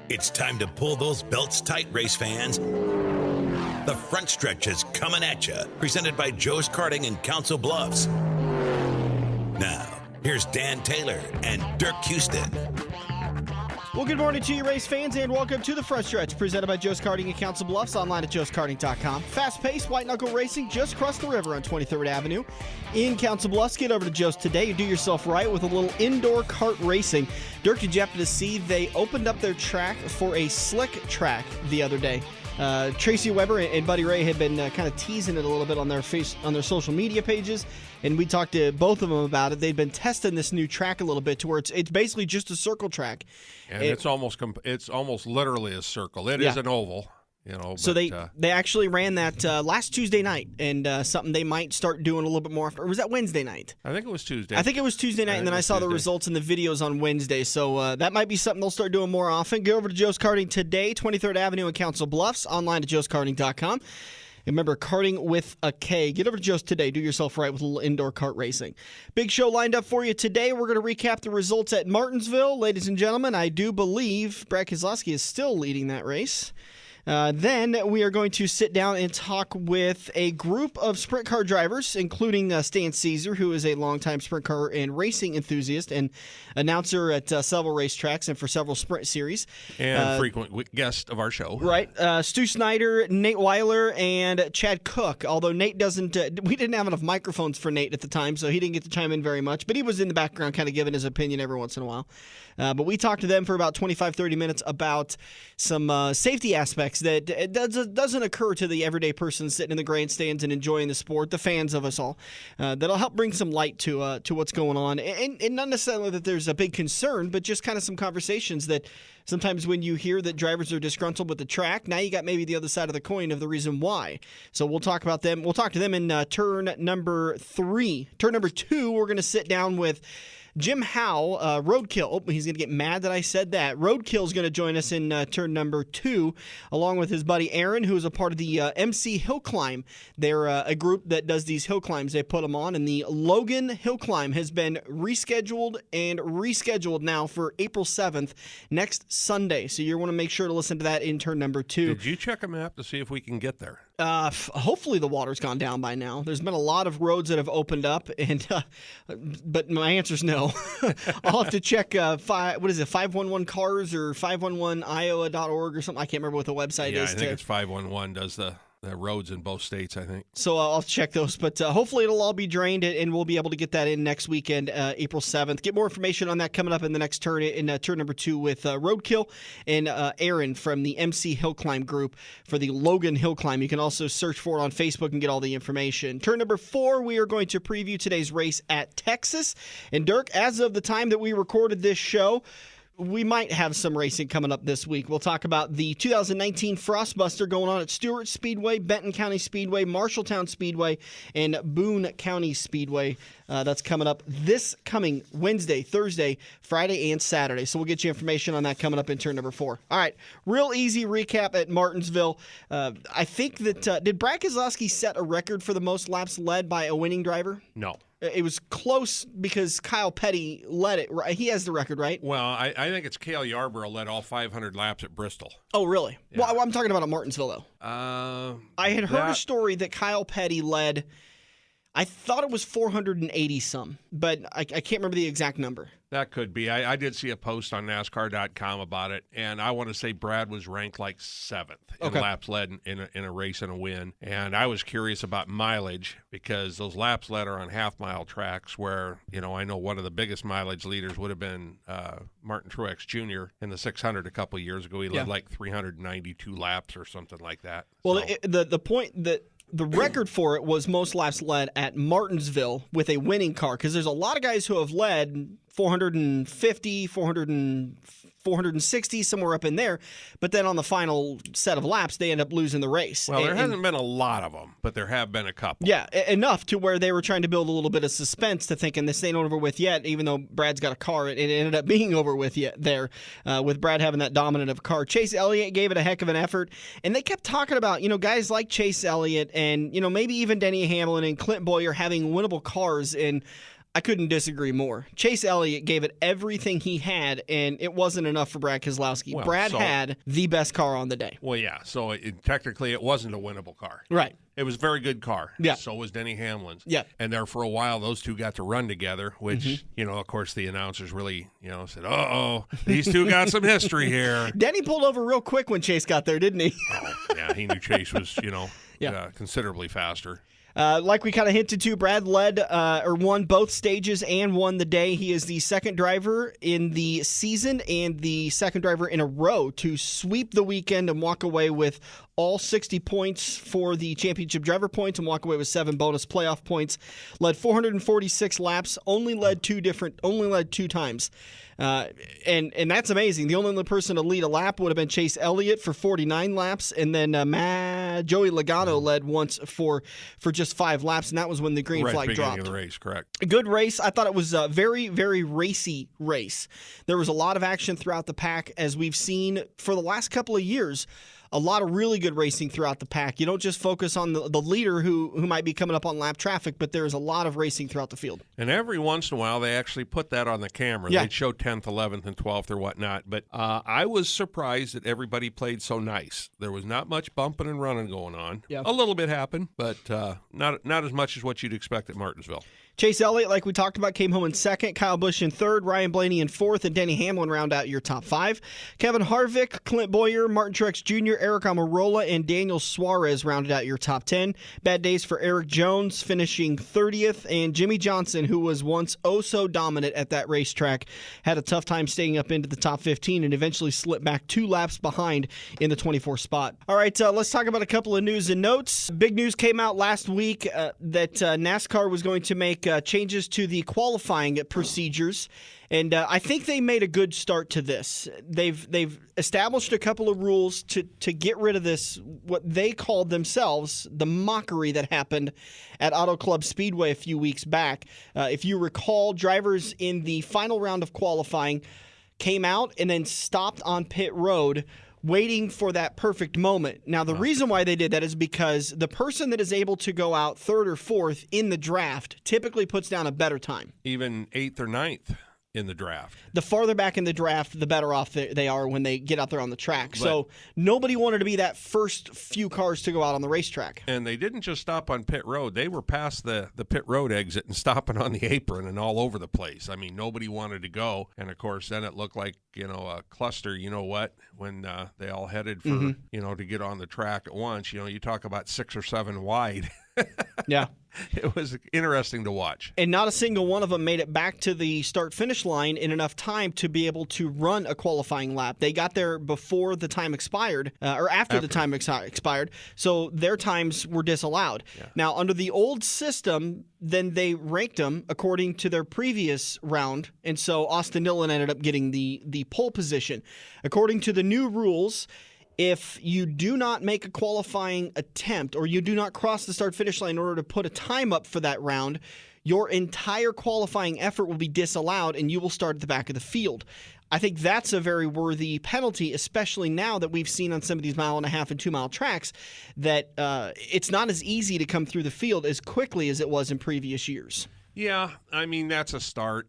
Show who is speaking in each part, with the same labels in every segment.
Speaker 1: It's time to pull those belts tight, race fans. The front stretch is coming at you, presented by Joe's Karting in Council Bluffs. Now, here's Dan Taylor and Dirk Houston.
Speaker 2: Well, good morning to you, race fans, and welcome to the front stretch, presented by Joe's Karting in Council Bluffs, online at joeskarting.com. Fast-paced, white-knuckle racing just across the river on 23rd Avenue in Council Bluffs. Get over to Joe's today. Do yourself right with a little indoor kart racing. Dirk, did you happen to see they opened up their track for a slick track the other day? Tracy Weber and Buddy Ray had been kind of teasing it a little bit on their social media pages, and we talked to both of them about it. They'd been testing this new track a little bit to where it's basically just a circle track,
Speaker 3: and it's almost literally a circle. It is an oval.
Speaker 2: So they actually ran that last Tuesday night, and something they might start doing a little bit more. Or was that Wednesday night?
Speaker 3: I think it was Tuesday.
Speaker 2: I think it was Tuesday night, and then I saw the results and the videos on Wednesday. So that might be something they'll start doing more often. Go over to Joe's Karting today, 23rd Avenue in Council Bluffs, online at joeskarting.com. Remember, karting with a K. Get over to Joe's today. Do yourself right with a little indoor kart racing. Big show lined up for you today. We're going to recap the results at Martinsville. Ladies and gentlemen, I do believe Brad Keselowski is still leading that race. Then we are going to sit down and talk with a group of sprint car drivers, including Stan Cisar, who is a longtime sprint car and racing enthusiast and announcer at several racetracks and for several sprint series.
Speaker 3: And frequent guest of our show.
Speaker 2: Right. Stu Snyder, Nate Weiler, and Chad Koch, although Nate we didn't have enough microphones for Nate at the time, so he didn't get to chime in very much, but he was in the background kind of giving his opinion every once in a while. But we talked to them for about 25-30 minutes about some safety aspects that it doesn't occur to the everyday person sitting in the grandstands and enjoying the sport, the fans of us all. That'll help bring some light to what's going on. And not necessarily that there's a big concern, but just kind of some conversations that sometimes when you hear that drivers are disgruntled with the track, now you got maybe the other side of the coin of the reason why. So we'll talk about them. We'll talk to them in turn number 3. Turn number 2, we're going to sit down with Jim Howe, Roadkill. Oh, he's going to get mad that I said that. Roadkill is going to join us in turn number 2, along with his buddy Aaron, who is a part of the MC Hill Climb. They're a group that does these hill climbs. They put them on, and the Logan Hill Climb has been rescheduled now for April 7th, next Sunday. So you want to make sure to listen to that in turn number 2.
Speaker 3: Did you check a map to see if we can get there?
Speaker 2: Hopefully the water's gone down by now. There's been a lot of roads that have opened up, but my answer is no. I'll have to check 511 Cars or 511iowa.org or something. I can't remember what the website is.
Speaker 3: Yeah, I think it's 511 does the roads in both states, I think.
Speaker 2: So I'll check those, but hopefully it'll all be drained, and we'll be able to get that in next weekend, April 7th. Get more information on that coming up in the next turn, in turn number 2 with Roadkill and Aaron from the MC Hill Climb group for the Logan Hill Climb. You can also search for it on Facebook and get all the information. Turn number 4, we are going to preview today's race at Texas. And Dirk, as of the time that we recorded this show, we might have some racing coming up this week. We'll talk about the 2019 Frostbuster going on at Stewart Speedway, Benton County Speedway, Marshalltown Speedway, and Boone County Speedway. That's coming up this coming Wednesday, Thursday, Friday, and Saturday. So we'll get you information on that coming up in turn number 4. All right, real easy recap at Martinsville. I think that did Brad Keselowski set a record for the most laps led by a winning driver?
Speaker 3: No.
Speaker 2: It was close because Kyle Petty led it. He has the record, right?
Speaker 3: Well, I think it's Cale Yarborough led all 500 laps at Bristol.
Speaker 2: Oh, really? Yeah. Well, I'm talking about at Martinsville, though. I had heard a story that Kyle Petty led, I thought it was 480-some, but I can't remember the exact number.
Speaker 3: That could be. I did see a post on NASCAR.com about it, and I want to say Brad was ranked like 7th in laps led in a race and a win. And I was curious about mileage because those laps led are on half-mile tracks where, I know one of the biggest mileage leaders would have been Martin Truex Jr. in the 600 a couple of years ago. He led like 392 laps or something like that. Well,
Speaker 2: the point that the record for it was most laps led at Martinsville with a winning car, because there's a lot of guys who have led 450, 460, somewhere up in there. But then on the final set of laps, they end up losing the race.
Speaker 3: Well, there hasn't been a lot of them, but there have been a couple.
Speaker 2: Yeah, enough to where they were trying to build a little bit of suspense to thinking this ain't over with yet, even though Brad's got a car. It ended up being over with yet there with Brad having that dominant of a car. Chase Elliott gave it a heck of an effort, and they kept talking about, guys like Chase Elliott and, maybe even Denny Hamlin and Clint Boyer having winnable cars, and I couldn't disagree more. Chase Elliott gave it everything he had, and it wasn't enough for Brad Keselowski.
Speaker 3: Well,
Speaker 2: Brad had the best car on the day.
Speaker 3: Well, yeah. So technically, it wasn't a winnable car.
Speaker 2: Right.
Speaker 3: It was a very good car.
Speaker 2: Yeah.
Speaker 3: So was Denny Hamlin's.
Speaker 2: Yeah.
Speaker 3: And there for a while, those two got to run together, which, of course, the announcers really, said, uh-oh, these two got some history here.
Speaker 2: Denny pulled over real quick when Chase got there, didn't he?
Speaker 3: Oh, yeah, he knew Chase was, considerably faster.
Speaker 2: Like we kind of hinted to, Brad won both stages and won the day. He is the second driver in the season and the second driver in a row to sweep the weekend and walk away with all 60 points for the championship driver points and walk away with 7 bonus playoff points. Led 446 laps, only led two times. And that's amazing. The only other person to lead a lap would have been Chase Elliott for 49 laps, and then Joey Logano led once for just 5 laps, and that was when the green flag dropped.
Speaker 3: Of the race, correct.
Speaker 2: A good race. I thought it was a very, very racy race. There was a lot of action throughout the pack, as we've seen for the last couple of years. A lot of really good racing throughout the pack. You don't just focus on the leader who might be coming up on lap traffic, but there's a lot of racing throughout the field.
Speaker 3: And every once in a while, they actually put that on the camera.
Speaker 2: Yeah.
Speaker 3: They'd show 10th, 11th, and 12th or whatnot. But I was surprised that everybody played so nice. There was not much bumping and running going on.
Speaker 2: Yeah.
Speaker 3: A little bit happened, but not as much as what you'd expect at Martinsville.
Speaker 2: Chase Elliott, like we talked about, came home in second. Kyle Busch in third. Ryan Blaney in fourth. And Denny Hamlin round out your top 5. Kevin Harvick, Clint Boyer, Martin Truex Jr., Eric Almirola, and Daniel Suarez rounded out your top 10. Bad days for Eric Jones, finishing 30th. And Jimmy Johnson, who was once so dominant at that racetrack, had a tough time staying up into the top 15 and eventually slipped back 2 laps behind in the 24th spot. All right, let's talk about a couple of news and notes. Big news came out last week that NASCAR was going to make changes to the qualifying procedures, and I think they made a good start to this. They've established a couple of rules to get rid of this, what they called themselves, the mockery that happened at Auto Club Speedway a few weeks back. If you recall, drivers in the final round of qualifying came out and then stopped on pit road waiting for that perfect moment. Now, the reason why they did that is because the person that is able to go out third or fourth in the draft typically puts down a better time.
Speaker 3: Even 8th or 9th in the draft.
Speaker 2: The farther back in the draft, the better off they are when they get out there on the track. So nobody wanted to be that first few cars to go out on the racetrack.
Speaker 3: And they didn't just stop on pit road. They were past the pit road exit and stopping on the apron and all over the place. I mean, nobody wanted to go. And, of course, then it looked like, a cluster, when they all headed for, to get on the track at once. You talk about 6 or 7 wide.
Speaker 2: Yeah.
Speaker 3: It was interesting to watch.
Speaker 2: And not a single one of them made it back to the start-finish line in enough time to be able to run a qualifying lap. They got there before the time expired, or after the time expired, so their times were disallowed. Yeah. Now, under the old system, then they ranked them according to their previous round, and so Austin Dillon ended up getting the pole position. According to the new rules, if you do not make a qualifying attempt or you do not cross the start-finish line in order to put a time up for that round, your entire qualifying effort will be disallowed and you will start at the back of the field. I think that's a very worthy penalty, especially now that we've seen on some of these 1.5 and 2 mile tracks that it's not as easy to come through the field as quickly as it was in previous years.
Speaker 3: Yeah, I mean, that's a start.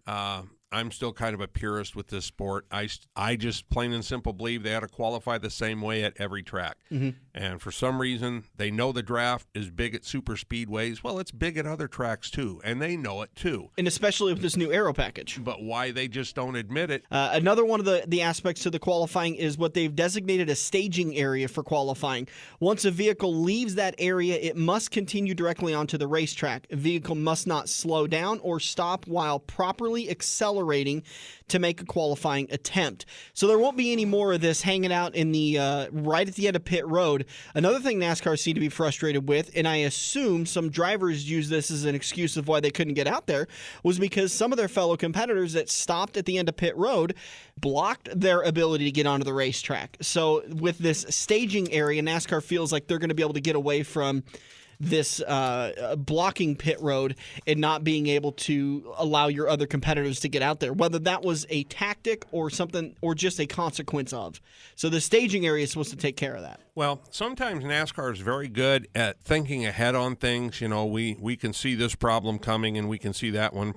Speaker 3: I'm still kind of a purist with this sport. I just plain and simple believe they ought to qualify the same way at every track. Mm-hmm. And for some reason, they know the draft is big at super speedways. Well, it's big at other tracks too, and they know it too.
Speaker 2: And especially with this new aero package.
Speaker 3: But why they just don't admit it?
Speaker 2: Another one of the aspects to the qualifying is what they've designated a staging area for qualifying. Once a vehicle leaves that area, it must continue directly onto the racetrack. A vehicle must not slow down or stop while properly accelerating to make a qualifying attempt. So there won't be any more of this hanging out in the right at the end of pit road. Another thing NASCAR seemed to be frustrated with, and I assume some drivers use this as an excuse of why they couldn't get out there, was because some of their fellow competitors that stopped at the end of pit road blocked their ability to get onto the racetrack. So with this staging area, NASCAR feels like they're going to be able to get away from this blocking pit road and not being able to allow your other competitors to get out there, whether that was a tactic or something or just a consequence of. So the staging area is supposed to take care of that.
Speaker 3: Well, sometimes NASCAR is very good at thinking ahead on things. You know, we can see this problem coming and we can see that one.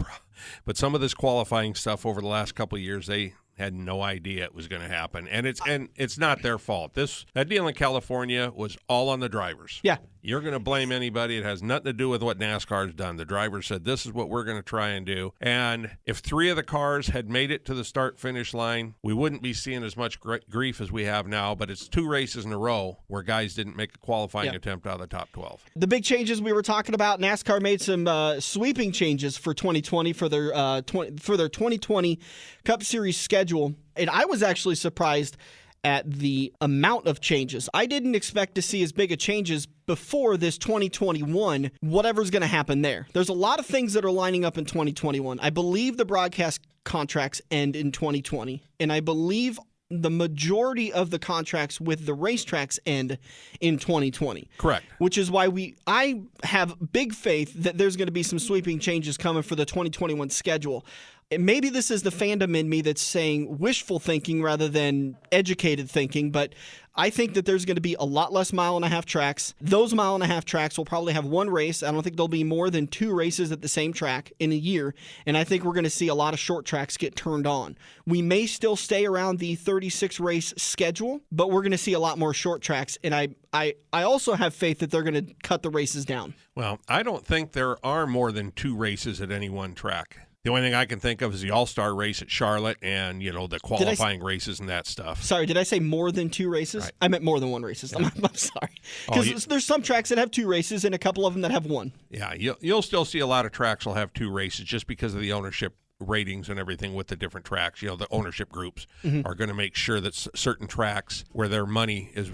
Speaker 3: But some of this qualifying stuff over the last couple of years, they had no idea it was going to happen, and it's not their fault. That deal in California was all on the drivers.
Speaker 2: Yeah,
Speaker 3: you're going to blame anybody. It has nothing to do with what NASCAR's done. The drivers said this is what we're going to try and do, and if 3 of the cars had made it to the start-finish line, we wouldn't be seeing as much grief as we have now. But it's 2 races in a row where guys didn't make a qualifying attempt out of the top 12.
Speaker 2: The big changes we were talking about, NASCAR made some sweeping changes for 2020 for their 2020 Cup Series schedule. And I was actually surprised at the amount of changes. I didn't expect to see as big of changes before this 2021, whatever's going to happen there. There's a lot of things that are lining up in 2021. I believe the broadcast contracts end in 2020, and I believe the majority of the contracts with the racetracks end in 2020.
Speaker 3: Correct.
Speaker 2: Which is why I have big faith that there's going to be some sweeping changes coming for the 2021 schedule. And maybe this is the fandom in me that's saying wishful thinking rather than educated thinking, but I think that there's going to be a lot less mile-and-a-half tracks. Those mile-and-a-half tracks will probably have 1 race. I don't think there'll be more than 2 races at the same track in a year, and I think we're going to see a lot of short tracks get turned on. We may still stay around the 36-race schedule, but we're going to see a lot more short tracks, and I also have faith that they're going to cut the races down.
Speaker 3: Well, I don't think there are more than 2 races at any one track. The only thing I can think of is the All-Star race at Charlotte and, the qualifying races and that stuff.
Speaker 2: Sorry, did I say more than 2 races? Right. I meant more than 1 races. Yeah. I'm sorry. Because there's some tracks that have 2 races and a couple of them that have 1.
Speaker 3: Yeah, you'll still see a lot of tracks will have 2 races just because of the ownership ratings and everything with the different tracks. The ownership groups are going to make sure that certain tracks where their money is,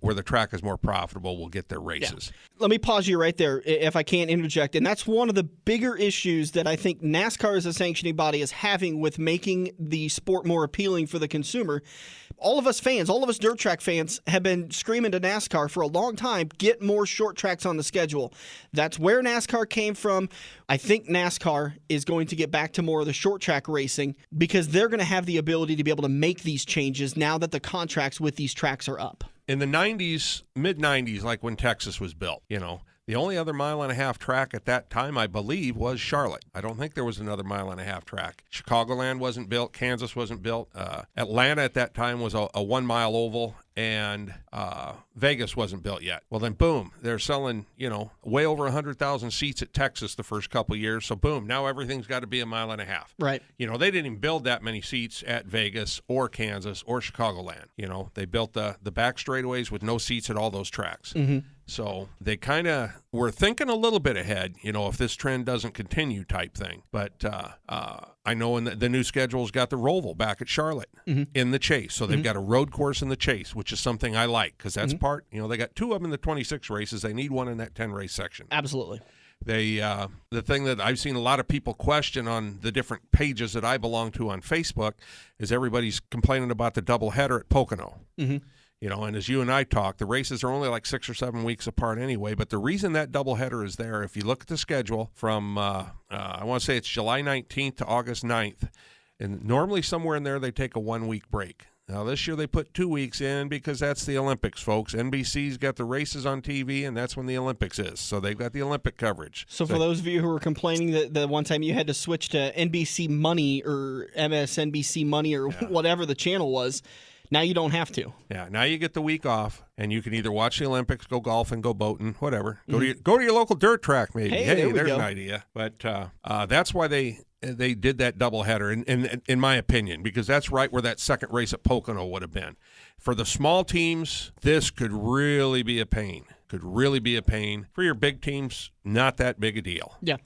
Speaker 3: where the track is more profitable, will get their races. Yeah.
Speaker 2: Let me pause you right there, if I can interject. And that's one of the bigger issues that I think NASCAR as a sanctioning body is having with making the sport more appealing for the consumer. All of us fans, all of us dirt track fans have been screaming to NASCAR for a long time, get more short tracks on the schedule. That's where NASCAR came from. I think NASCAR is going to get back to more of the short track racing because they're going to have the ability to be able to make these changes now that the contracts with these tracks are up.
Speaker 3: In the 90s, mid-90s, like when Texas was built, the only other mile-and-a-half track at that time, I believe, was Charlotte. I don't think there was another mile-and-a-half track. Chicagoland wasn't built. Kansas wasn't built. Atlanta at that time was a 1-mile oval, and Vegas wasn't built yet. Well, then, boom, they're selling, way over 100,000 seats at Texas the first couple of years. So, boom, now everything's got to be a mile-and-a-half.
Speaker 2: Right.
Speaker 3: They didn't even build that many seats at Vegas or Kansas or Chicagoland. They built the back straightaways with no seats at all those tracks.
Speaker 2: Mm-hmm.
Speaker 3: So they kind of were thinking a little bit ahead, if this trend doesn't continue type thing. But I know in the new schedule's got the Roval back at Charlotte in the Chase. So they've got a road course in the Chase, which is something I like because that's part, they got 2 of them in the 26 races. They need 1 in that 10-race section.
Speaker 2: Absolutely.
Speaker 3: The thing that I've seen a lot of people question on the different pages that I belong to on Facebook is everybody's complaining about the doubleheader at Pocono.
Speaker 2: Mm-hmm.
Speaker 3: And as you and I talk, the races are only like 6 or 7 weeks apart anyway. But the reason that doubleheader is there, if you look at the schedule from, I want to say it's July 19th to August 9th, and normally somewhere in there they take a 1-week break. Now, this year they put 2 weeks in because that's the Olympics, folks. NBC's got the races on TV, and that's when the Olympics is. So they've got the Olympic coverage.
Speaker 2: So for those of you who were complaining that the one time you had to switch to NBC Money or MSNBC Money or whatever the channel was, now you don't have to.
Speaker 3: Yeah, now you get the week off, and you can either watch the Olympics, go golfing, go boating, whatever. Go to your local dirt track, maybe.
Speaker 2: Hey,
Speaker 3: there's an idea. But that's why they did that doubleheader, in my opinion, because that's right where that second race at Pocono would have been. For the small teams, this could really be a pain. For your big teams, not that big a deal.
Speaker 2: Yeah.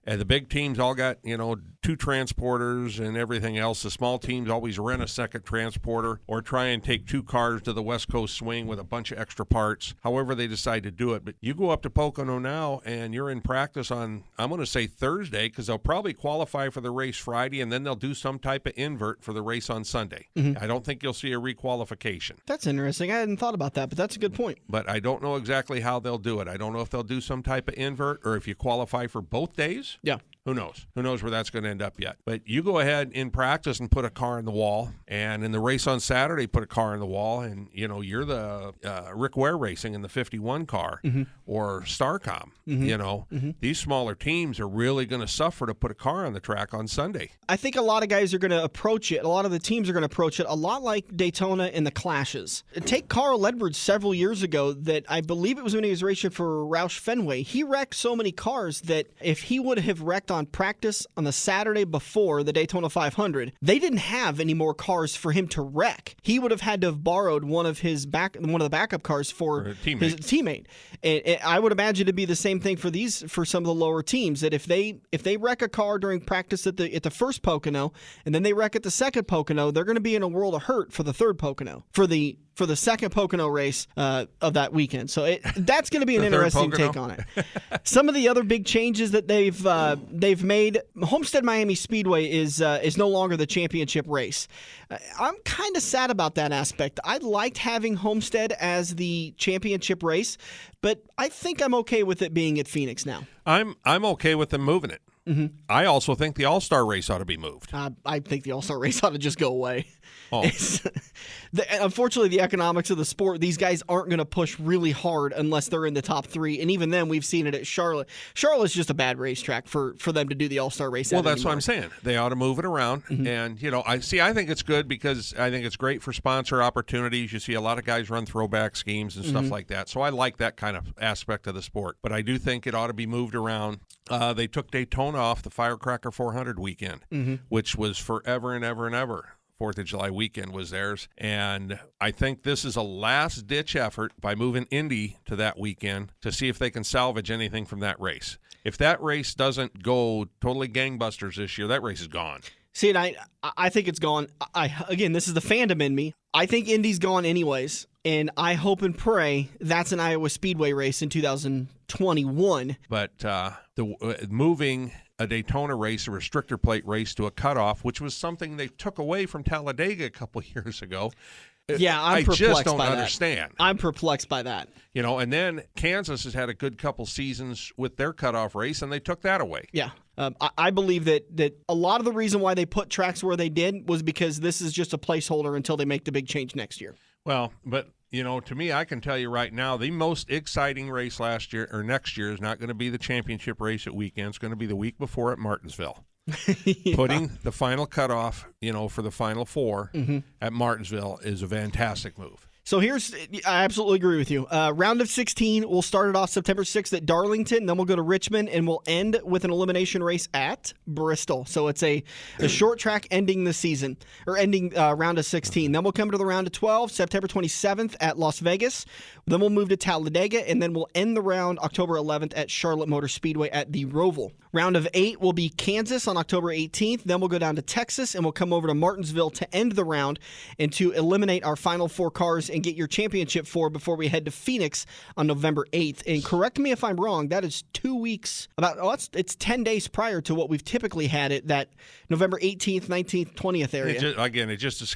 Speaker 3: And the big teams all got, 2 transporters and everything else. The small teams always rent a second transporter or try and take 2 cars to the West Coast swing with a bunch of extra parts, however they decide to do it. But you go up to Pocono now and you're in practice on, I'm going to say Thursday, because they'll probably qualify for the race Friday, and then they'll do some type of invert for the race on Sunday. I don't think you'll see a requalification.
Speaker 2: That's interesting. I hadn't thought about that, but that's a good point.
Speaker 3: But I don't know exactly how they'll do it. I don't know if they'll do some type of invert or if you qualify for both days.
Speaker 2: Yeah.
Speaker 3: Who knows? Who knows where that's going to end up yet? But you go ahead in practice and put a car in the wall, and in the race on Saturday, put a car in the wall, and, you're the Rick Ware Racing in the 51 car or Starcom. These smaller teams are really going to suffer to put a car on the track on Sunday.
Speaker 2: I think a lot of guys are going to approach it. A lot of the teams are going to approach it a lot like Daytona and the Clashes. Take Carl Edwards several years ago that I believe it was when he was racing for Roush Fenway. He wrecked so many cars that if he would have wrecked on practice on the Saturday before the Daytona 500, they didn't have any more cars for him to wreck. He would have had to have borrowed one of the backup cars for his teammate. And I would imagine it'd be the same thing for some of the lower teams, that if they wreck a car during practice at the first Pocono and then they wreck at the second Pocono, they're going to be in a world of hurt for the third Pocono, for the second Pocono race of that weekend. So that's going to be an interesting take on it. Some of the other big changes that they've made, Homestead Miami Speedway is no longer the championship race. I'm kind of sad about that aspect. I liked having Homestead as the championship race, but I think I'm okay with it being at Phoenix now.
Speaker 3: I'm okay with them moving it. I also think the All-Star race ought to be moved.
Speaker 2: I think the All-Star race ought to just go away.
Speaker 3: Oh.
Speaker 2: Unfortunately, the economics of the sport, these guys aren't going to push really hard unless they're in the top 3. And even then, we've seen it at Charlotte. Charlotte's just a bad racetrack for them to do the All-Star race.
Speaker 3: Well, that's what I'm saying. They ought to move it around. And, I think it's good because I think it's great for sponsor opportunities. You see a lot of guys run throwback schemes and stuff like that. So I like that kind of aspect of the sport. But I do think it ought to be moved around. They took Daytona off the Firecracker 400 weekend, which was forever and ever and ever. 4th of July weekend was theirs. And I think this is a last-ditch effort by moving Indy to that weekend to see if they can salvage anything from that race. If that race doesn't go totally gangbusters this year, that race is gone.
Speaker 2: See, and I think it's gone. Again, this is the fandom in me. I think Indy's gone anyways, and I hope and pray that's an Iowa Speedway race in 2021.
Speaker 3: But moving a Daytona race, a restrictor plate race, to a cutoff, which was something they took away from Talladega a couple of years ago.
Speaker 2: Yeah, I
Speaker 3: just don't understand.
Speaker 2: I'm perplexed by that.
Speaker 3: And then Kansas has had a good couple seasons with their cutoff race, and they took that away.
Speaker 2: Yeah. I believe that a lot of the reason why they put tracks where they did was because this is just a placeholder until they make the big change next year.
Speaker 3: Well, but to me, I can tell you right now, the most exciting race next year is not going to be the championship race at weekend. It's going to be the week before at Martinsville. Yeah. Putting the final cutoff, for the final 4 at Martinsville is a fantastic move.
Speaker 2: So I absolutely agree with you. Round of 16, we'll start it off September 6th at Darlington, then we'll go to Richmond, and we'll end with an elimination race at Bristol. So it's a short track ending the season, or ending round of 16. Then we'll come to the round of 12, September 27th at Las Vegas. Then we'll move to Talladega, and then we'll end the round October 11th at Charlotte Motor Speedway at the Roval. Round of 8 will be Kansas on October 18th. Then we'll go down to Texas, and we'll come over to Martinsville to end the round and to eliminate our final 4 cars and get your championship 4 before we head to Phoenix on November 8th. And correct me if I'm wrong, that is 2 weeks, it's 10 days prior to what we've typically had it, that November 18th, 19th, 20th area.
Speaker 3: It just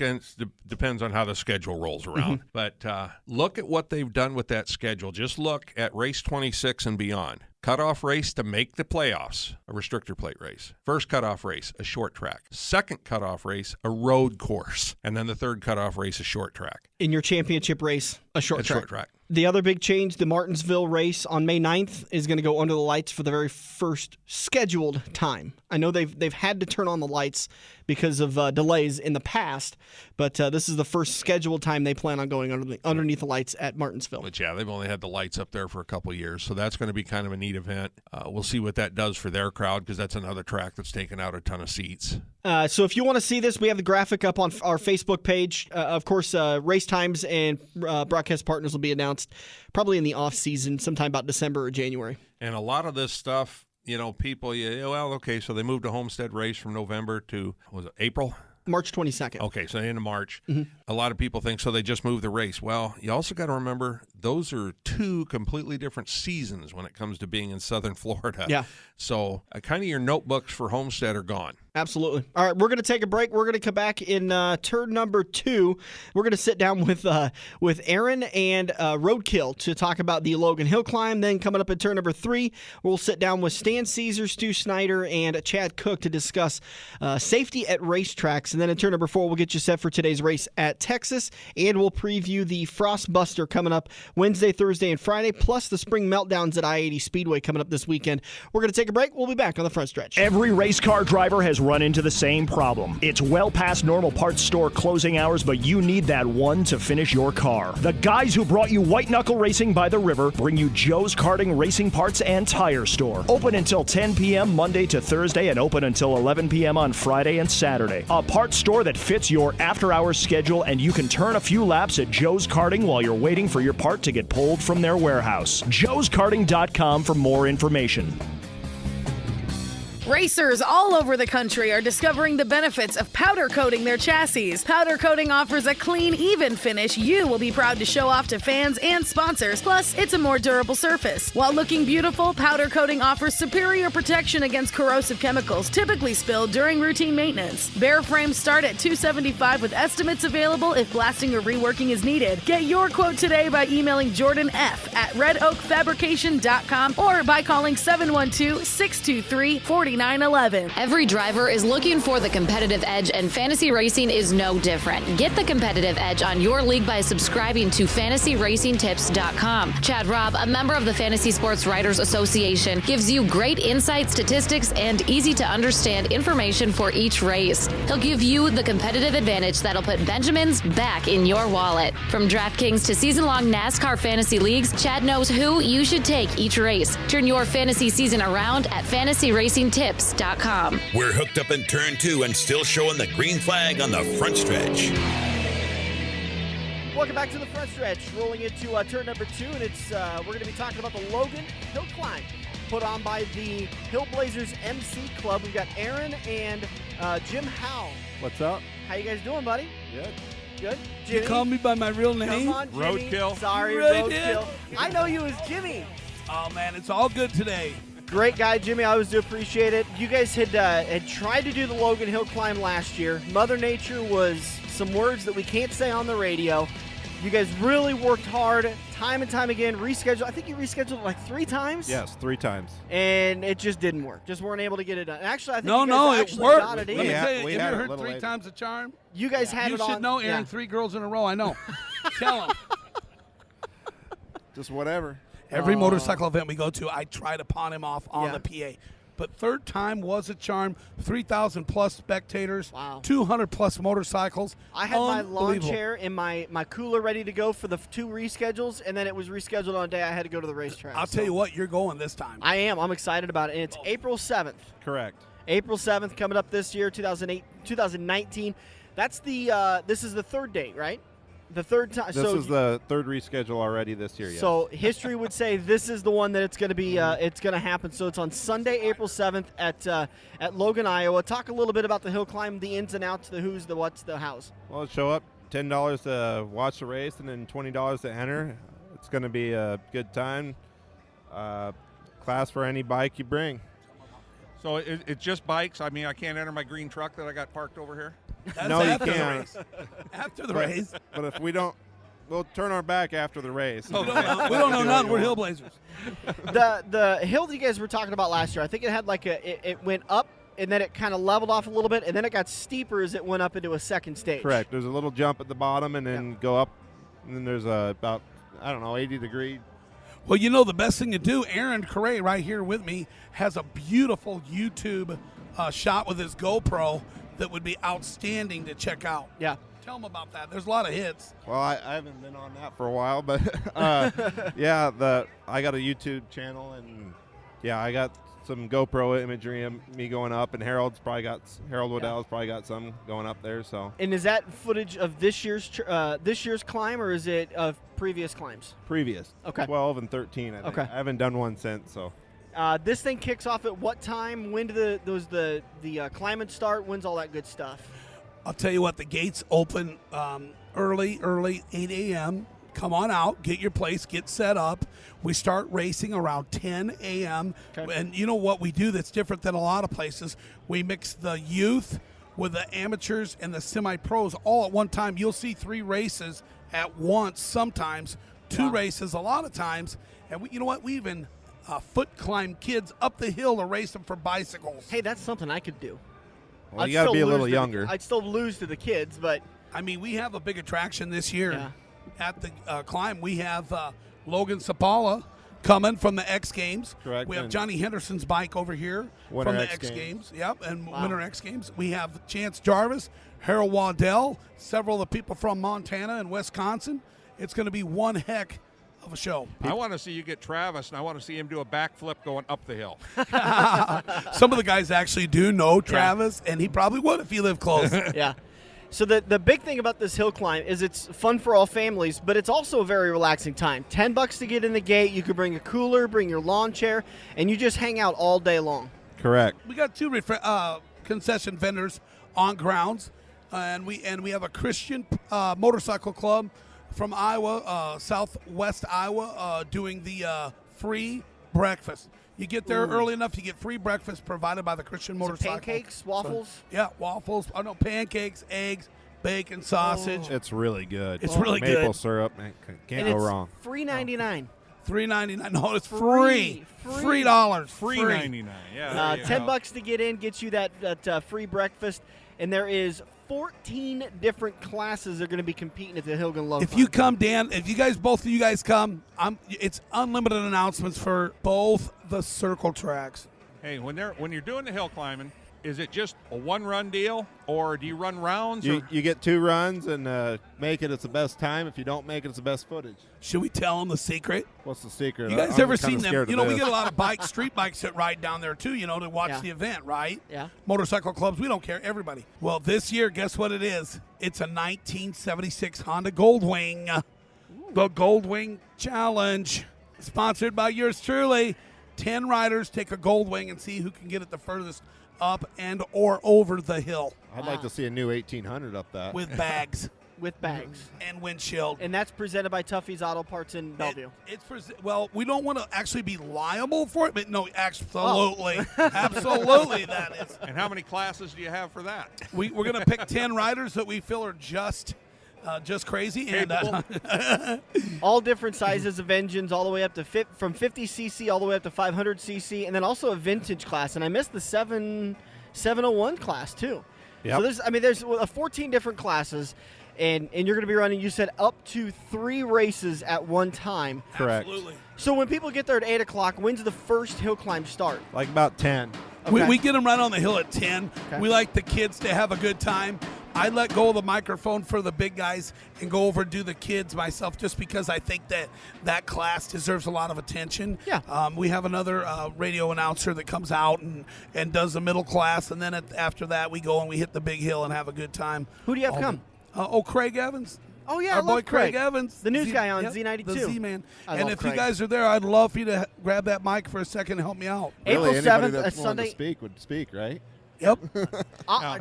Speaker 3: depends on how the schedule rolls around. But look at what they've done with that schedule. Just look at race 26 and beyond. Cutoff race to make the playoffs, a restrictor plate race. First cutoff race, a short track. Second cutoff race, a road course. And then the third cutoff race, a short track.
Speaker 2: In your championship race, a short track.
Speaker 3: Short track.
Speaker 2: The other big change, the Martinsville race on May 9th is going to go under the lights for the very first scheduled time. I know they've had to turn on the lights because of delays in the past, but this is the first scheduled time they plan on going underneath the lights at Martinsville.
Speaker 3: But yeah, they've only had the lights up there for a couple of years, so that's going to be kind of a neat event. We'll see what that does for their crowd, because that's another track that's taken out a ton of seats.
Speaker 2: So if you want to see this, we have the graphic up on our Facebook page. Of course, race times and broadcast partners will be announced probably in the off season, sometime about December or January.
Speaker 3: And a lot of this stuff people, okay, so they moved a Homestead race from November to, was it April?
Speaker 2: March 22nd.
Speaker 3: Okay, so end of March.
Speaker 2: Mm-hmm.
Speaker 3: A lot of people think so they just moved the race. Well, you also got to remember those are two completely different seasons when it comes to being in southern Florida.
Speaker 2: Yeah.
Speaker 3: So kind of your notebooks for Homestead are gone.
Speaker 2: Absolutely. All right, we're going to take a break. We're going to come back in turn number 2. We're going to sit down with Aaron and Roadkill to talk about the Logan Hill Climb. Then coming up in turn number 3, we'll sit down with Stan Cisar, Stu Snyder, and Chad Koch to discuss safety at racetracks. And then in turn number 4, we'll get you set for today's race at Texas, and we'll preview the Frost Buster coming up Wednesday, Thursday, and Friday, plus the Spring Meltdowns at I-80 Speedway coming up this weekend. We're going to take a break. We'll be back on the front stretch.
Speaker 4: Every race car driver has run into the same problem. It's well past normal parts store closing hours, but you need that one to finish your car. The guys who brought you White Knuckle Racing by the River bring you Joe's Karting Racing Parts and Tire Store. Open until 10 p.m. Monday to Thursday and open until 11 p.m. on Friday and Saturday. A parts store that fits your after-hours schedule, and you can turn a few laps at Joe's Karting while you're waiting for your part to get pulled from their warehouse. joeskarting.com for more information.
Speaker 5: Racers all over the country are discovering the benefits of powder coating their chassis. Powder coating offers a clean, even finish you will be proud to show off to fans and sponsors. Plus, it's a more durable surface. While looking beautiful, powder coating offers superior protection against corrosive chemicals typically spilled during routine maintenance. Bare frames start at $275 with estimates available if blasting or reworking is needed. Get your quote today by emailing Jordan F. at redoakfabrication.com or by calling 712-623-4911.
Speaker 6: Every driver is looking for the competitive edge, and fantasy racing is no different. Get the competitive edge on your league by subscribing to fantasyracingtips.com. Chad Robb, a member of the Fantasy Sports Writers Association, gives you great insight, statistics, and easy-to-understand information for each race. He'll give you the competitive advantage that'll put Benjamins back in your wallet. From DraftKings to season-long NASCAR fantasy leagues, Chad knows who you should take each race. Turn your fantasy season around at fantasyracingtips.com.
Speaker 1: We're hooked up in turn 2 and still showing the green flag on the front stretch.
Speaker 2: Welcome back to the front stretch. Rolling into turn number 2, and it's we're going to be talking about the Logan Hill Climb, put on by the Hillblazers MC Club. We've got Aaron and Jim Howe.
Speaker 7: What's up?
Speaker 2: How you guys doing, buddy?
Speaker 7: Good.
Speaker 2: Good. Jimmy,
Speaker 8: You call me by my real name?
Speaker 2: come on, Jimmy.
Speaker 3: Roadkill.
Speaker 2: Sorry,
Speaker 8: Right
Speaker 2: Roadkill. I know you as Jimmy.
Speaker 8: Oh, man, it's all good today.
Speaker 2: Great guy, Jimmy. I always do appreciate it. You guys had tried to do the Logan Hill Climb last year. Mother Nature was some words that we can't say on the radio. You guys really worked hard, time and time again, rescheduled. I think you rescheduled it like 3 times.
Speaker 7: Yes, 3 times.
Speaker 2: And it just didn't work. Just weren't able to get it done. Actually, I think
Speaker 8: No,
Speaker 2: you guys
Speaker 8: it
Speaker 2: actually
Speaker 8: worked.
Speaker 2: got it
Speaker 8: Let
Speaker 2: in.
Speaker 8: me
Speaker 7: Yeah,
Speaker 8: tell you,
Speaker 7: we
Speaker 8: have
Speaker 7: had
Speaker 8: you
Speaker 7: it a
Speaker 8: heard
Speaker 7: little
Speaker 8: 3
Speaker 7: later.
Speaker 8: times a charm?
Speaker 2: You guys had
Speaker 8: You
Speaker 2: it on.
Speaker 8: should know, Aaron,
Speaker 2: yeah.
Speaker 8: 3 girls in a row. I know. Tell them.
Speaker 7: Just whatever.
Speaker 8: Every motorcycle event we go to, I try to pawn him off on
Speaker 2: Yeah.
Speaker 8: the PA. But 3rd time was a charm. 3,000 plus spectators.
Speaker 2: Wow.
Speaker 8: 200 plus motorcycles.
Speaker 2: I had my lawn
Speaker 8: Unbelievable.
Speaker 2: chair and my cooler ready to go for the 2 reschedules, and then it was rescheduled on a day I had to to the racetrack.
Speaker 8: I'll tell you what, you're going this time.
Speaker 2: I am. I'm excited about it. And it's April 7th.
Speaker 7: Correct.
Speaker 2: April 7th coming up this year, 2019. That's the this is the 3rd date, right? The 3rd time.
Speaker 7: This is the 3rd reschedule already this year, yes.
Speaker 2: So history would say this is the one that it's going to be. It's going to happen. So it's on Sunday, April 7th at Logan, Iowa. Talk a little bit about the hill climb, the ins and outs, the who's, the what's, the hows.
Speaker 7: Well, show up, $10 to watch the race, and then $20 to enter. It's going to be a good time. Class for any bike you bring.
Speaker 3: So it's just bikes? I mean, I can't enter my green truck that I got parked over here?
Speaker 8: That's
Speaker 7: No, you
Speaker 8: after the
Speaker 7: can't.
Speaker 8: race. After the race.
Speaker 7: But if we don't, we'll turn our back after the race.
Speaker 8: We don't know nothing. We're Hillblazers.
Speaker 2: The hill that you guys were talking about last year, I think it had like it went up and then it kind of leveled off a little bit, and then it got steeper as it went up into a second stage.
Speaker 7: Correct. There's a little jump at the bottom, and then go up, and then there's about, 80 degree.
Speaker 8: Well, you know, the best thing to do, Aaron Correa right here with me has a beautiful YouTube shot with his GoPro that would be outstanding to check out.
Speaker 2: Yeah.
Speaker 8: Tell them about that. There's a lot of hits.
Speaker 7: Well, I haven't been on that for a while, but yeah, I got a YouTube channel, and yeah, I got some GoPro imagery of me going up, and Harold Waddell's probably got some going up there. So.
Speaker 2: And is that footage of this year's climb, or is it of previous climbs?
Speaker 7: Previous.
Speaker 2: Okay.
Speaker 7: 12 and 13. I think.
Speaker 2: Okay.
Speaker 7: I haven't done one since. So.
Speaker 2: This thing kicks off at what time? When do the climbing start? When's all that good stuff?
Speaker 8: I'll tell you what, the gates open early, 8 a.m. Come on out, get your place, get set up. We start racing around 10 a.m.
Speaker 2: Okay.
Speaker 8: And you know what we do that's different than a lot of places? We mix the youth with the amateurs and the semi-pros all at one time. You'll see 3 races at once, sometimes 2 races a lot of times. And you know what? We even foot climb kids up the hill to race them for bicycles.
Speaker 2: Hey, that's something I could do.
Speaker 7: Well, you got to be a little younger.
Speaker 2: I'd still lose to the kids, but
Speaker 8: I mean, we have a big attraction this year.
Speaker 2: Yeah.
Speaker 8: At the climb, we have Logan Sapala coming from the X Games.
Speaker 7: Correct.
Speaker 8: We have
Speaker 7: And
Speaker 8: Johnny Henderson's bike over here
Speaker 7: Winter
Speaker 8: from the
Speaker 7: X
Speaker 8: X
Speaker 7: Games.
Speaker 8: Yep, and Winter X Games. We have Chance Jarvis, Harold Waddell, several of the people from Montana and Wisconsin. It's going to be one heck of a show.
Speaker 9: I want to see you get Travis, and I want to see him do a backflip going up the hill.
Speaker 8: Some of the guys actually do know Travis, and he probably would if he lived close.
Speaker 2: yeah. So the big thing about this hill climb is it's fun for all families, but it's also a very relaxing time. $10 to get in the gate. You could bring a cooler, bring your lawn chair, and you just hang out all day long.
Speaker 7: Correct.
Speaker 8: We got 2 concession vendors on grounds, and we have a Christian motorcycle club from Iowa, southwest Iowa, doing the free breakfast. You get there early enough, you get free breakfast provided by the Christian motorcycle.
Speaker 2: Pancakes, waffles?
Speaker 8: Yeah, waffles. Oh, no, pancakes, eggs, bacon, sausage.
Speaker 7: It's really good.
Speaker 8: It's really
Speaker 7: Maple
Speaker 8: good.
Speaker 7: syrup, man, can't
Speaker 2: And
Speaker 7: go
Speaker 2: it's
Speaker 7: wrong.
Speaker 2: $3.99.
Speaker 8: $3.99. No, it's free.
Speaker 2: Free.
Speaker 8: $3.
Speaker 9: Free 99. Yeah. there you go.
Speaker 2: $10 to get in gets you that free breakfast, and there is 14 different classes that are going to be competing at the Hilgan Low
Speaker 8: If
Speaker 2: Climb.
Speaker 8: you come, Dan, both of you guys come, it's unlimited announcements for both the circle tracks.
Speaker 9: Hey, when you're doing the hill climbing, is it just a one-run deal, or do you run rounds?
Speaker 7: You get 2 runs and make it. It's the best time. If you don't make it, it's the best footage.
Speaker 8: Should we tell them the secret?
Speaker 7: What's the secret?
Speaker 8: You guys
Speaker 7: I'm
Speaker 8: ever
Speaker 7: kinda
Speaker 8: seen them?
Speaker 7: scared
Speaker 8: You
Speaker 7: of
Speaker 8: know, we
Speaker 7: this.
Speaker 8: get a lot of street bikes that ride down there too, to watch
Speaker 2: Yeah.
Speaker 8: the event, right?
Speaker 2: Yeah.
Speaker 8: Motorcycle clubs, we don't care, everybody. Well, this year, guess what it is? It's a 1976 Honda Goldwing. The Goldwing Challenge, sponsored by yours truly. 10 riders take a Goldwing and see who can get it the furthest up and or over the hill
Speaker 7: I'd like to see a new 1800 up that.
Speaker 8: with bags
Speaker 2: with bags.
Speaker 8: and windshield.
Speaker 2: And that's presented by Tuffy's Auto Parts in Bellevue.
Speaker 8: Well, we don't want to actually be liable for it, but no, absolutely. Absolutely that is.
Speaker 9: And how many classes do you have for that?
Speaker 8: We're going to pick 10 riders that we feel are just crazy. And
Speaker 2: All different sizes of engines, all the way up to from 50cc all the way up to 500cc, and then also a vintage class. And I missed the 701 class too.
Speaker 7: Yep.
Speaker 2: So there's 14 different classes, and you're going to be running, you said, up to 3 races at one time.
Speaker 7: Correct.
Speaker 8: absolutely.
Speaker 2: So when people get there at 8 o'clock, when's the first hill climb start?
Speaker 7: Like about 10.
Speaker 2: Okay.
Speaker 8: We get them right on the hill at 10.
Speaker 2: Okay.
Speaker 8: We like the kids to have a good time. I let go of the microphone for the big guys and go over and do the kids myself, just because I think that class deserves a lot of attention.
Speaker 2: Yeah.
Speaker 8: We have another radio announcer that comes out and does the middle class, and then after that we go and we hit the big hill and have a good time.
Speaker 2: Who do you have come?
Speaker 8: Craig Evans.
Speaker 2: Oh, yeah, I
Speaker 8: Our boy
Speaker 2: love Craig.
Speaker 8: Evans.
Speaker 2: The news guy on Z92.
Speaker 8: The Z-Man.
Speaker 2: I
Speaker 8: And
Speaker 2: love
Speaker 8: if
Speaker 2: Craig.
Speaker 8: you guys are there, I'd love for you to grab that mic for a second and help me out.
Speaker 2: April
Speaker 7: Really, anybody
Speaker 2: 7th, a
Speaker 7: that's willing
Speaker 2: Sunday.
Speaker 7: to speak would speak, right?
Speaker 8: Yep.
Speaker 9: Now,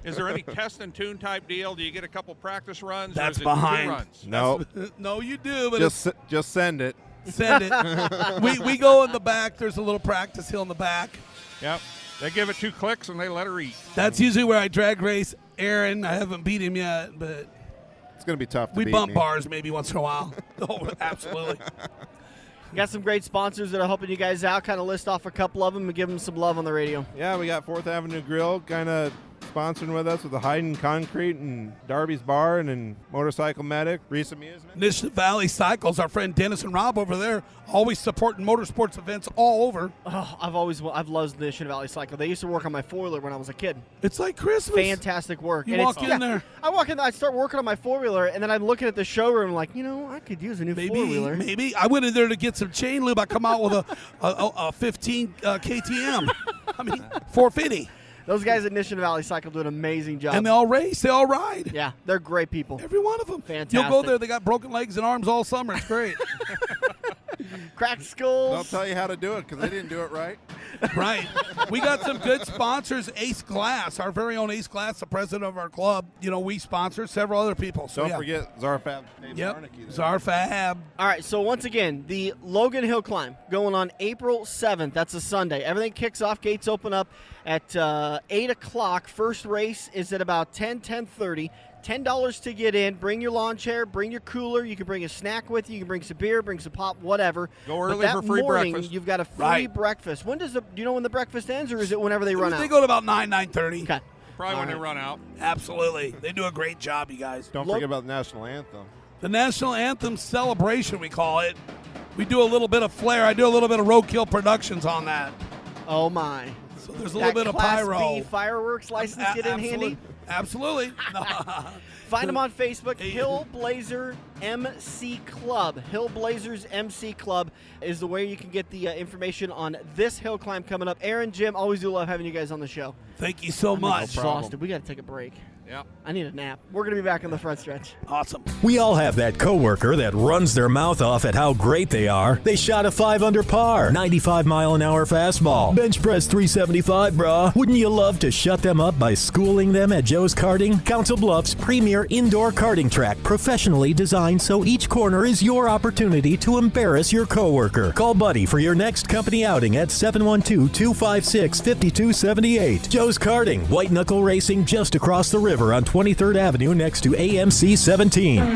Speaker 9: is there any test and tune type deal? Do you get a couple practice runs?
Speaker 8: That's
Speaker 9: or is it
Speaker 8: behind.
Speaker 9: 2 runs?
Speaker 7: No,
Speaker 8: No, you do, but
Speaker 7: just send it.
Speaker 8: send it. we go in the back. There's a little practice hill in the back.
Speaker 9: Yep. They give it 2 clicks and they let her eat.
Speaker 8: That's usually where I drag race Aaron. I haven't beat him yet, but
Speaker 7: It's going to be tough to
Speaker 8: we
Speaker 7: beat
Speaker 8: bump
Speaker 7: me.
Speaker 8: bars maybe once in a while. Oh, absolutely.
Speaker 2: Got some great sponsors that are helping you guys out. Kind of list off a couple of them and give them some love on the radio.
Speaker 7: Yeah, we got 4th Avenue Grill kind of sponsoring with us with the Hayden Concrete and Darby's Bar and then Motorcycle Medic, Reese Amusement.
Speaker 8: Nish Valley Cycles, our friend Dennis and Rob over there, always supporting motorsports events all over.
Speaker 2: Oh, I've loved the Mission Valley Cycle. They used to work on my 4-wheeler when I was a kid.
Speaker 8: It's like Christmas.
Speaker 2: Fantastic work.
Speaker 8: You
Speaker 2: And
Speaker 8: walk
Speaker 2: it's-
Speaker 8: in there.
Speaker 2: I walk in, I start working on my 4-wheeler, and then I'm looking at the showroom like, I could use a new 4-wheeler.
Speaker 8: Maybe. I went in there to get some chain lube. I come out with a 15 KTM. I mean, 450.
Speaker 2: Those guys at Mission Valley Cycle do an amazing job.
Speaker 8: And they all race. They all ride.
Speaker 2: Yeah, they're great people.
Speaker 8: Every one of them.
Speaker 2: Fantastic.
Speaker 8: You'll go there. They got broken legs and arms all summer. It's great.
Speaker 2: Cracked skulls.
Speaker 7: They'll tell you how to do it because they didn't do it right.
Speaker 8: Right. We got some good sponsors. Ace Glass, our very own Ace Glass, the president of our club. We sponsor several other people. So
Speaker 7: Don't forget Zarfab.
Speaker 8: Yep. Zarfab.
Speaker 2: All right, so once again, the Logan Hill Climb going on April 7th. That's a Sunday. Everything kicks off. Gates open up at 8 o'clock. First race is at about 10:30. $10 to get in. Bring your lawn chair. Bring your cooler. You can bring a snack with you. You can bring some beer, bring some pop, whatever.
Speaker 3: Go early for free breakfast.
Speaker 2: You've got a free breakfast. When does do you know when the breakfast ends, or is it whenever they run out?
Speaker 8: They go to about 9:30.
Speaker 2: Okay.
Speaker 9: Probably when they run out.
Speaker 8: Absolutely. They do a great job, you guys.
Speaker 7: Don't forget about the national anthem.
Speaker 8: The national anthem celebration, we call it. We do a little bit of flair. I do a little bit of Roadkill Productions on that.
Speaker 2: Oh, my.
Speaker 8: So there's a little bit of
Speaker 2: Class
Speaker 8: pyro.
Speaker 2: B fireworks license get in handy?
Speaker 8: Absolutely.
Speaker 2: Find them on Facebook, Hill Blazer MC Club. Hill Blazers MC Club is the way you can get the information on this hill climb coming up. Aaron, Jim, always do love having you guys on the show.
Speaker 8: Thank you so much.
Speaker 2: Exhausted. We got to take a break.
Speaker 9: Yeah.
Speaker 2: I need a nap. We're going to be back on the front stretch.
Speaker 8: Awesome.
Speaker 10: We all have that coworker that runs their mouth off at how great they are. They shot a 5 under par, 95-mile-an-hour fastball, bench press 375, brah. Wouldn't you love to shut them up by schooling them at Joe's Karting? Council Bluffs' premier indoor karting track, professionally designed so each corner is your opportunity to embarrass your coworker. Call Buddy for your next company outing at 712-256-5278. Joe's Karting, white knuckle racing just across the river on 23rd Avenue next to AMC 17.
Speaker 11: If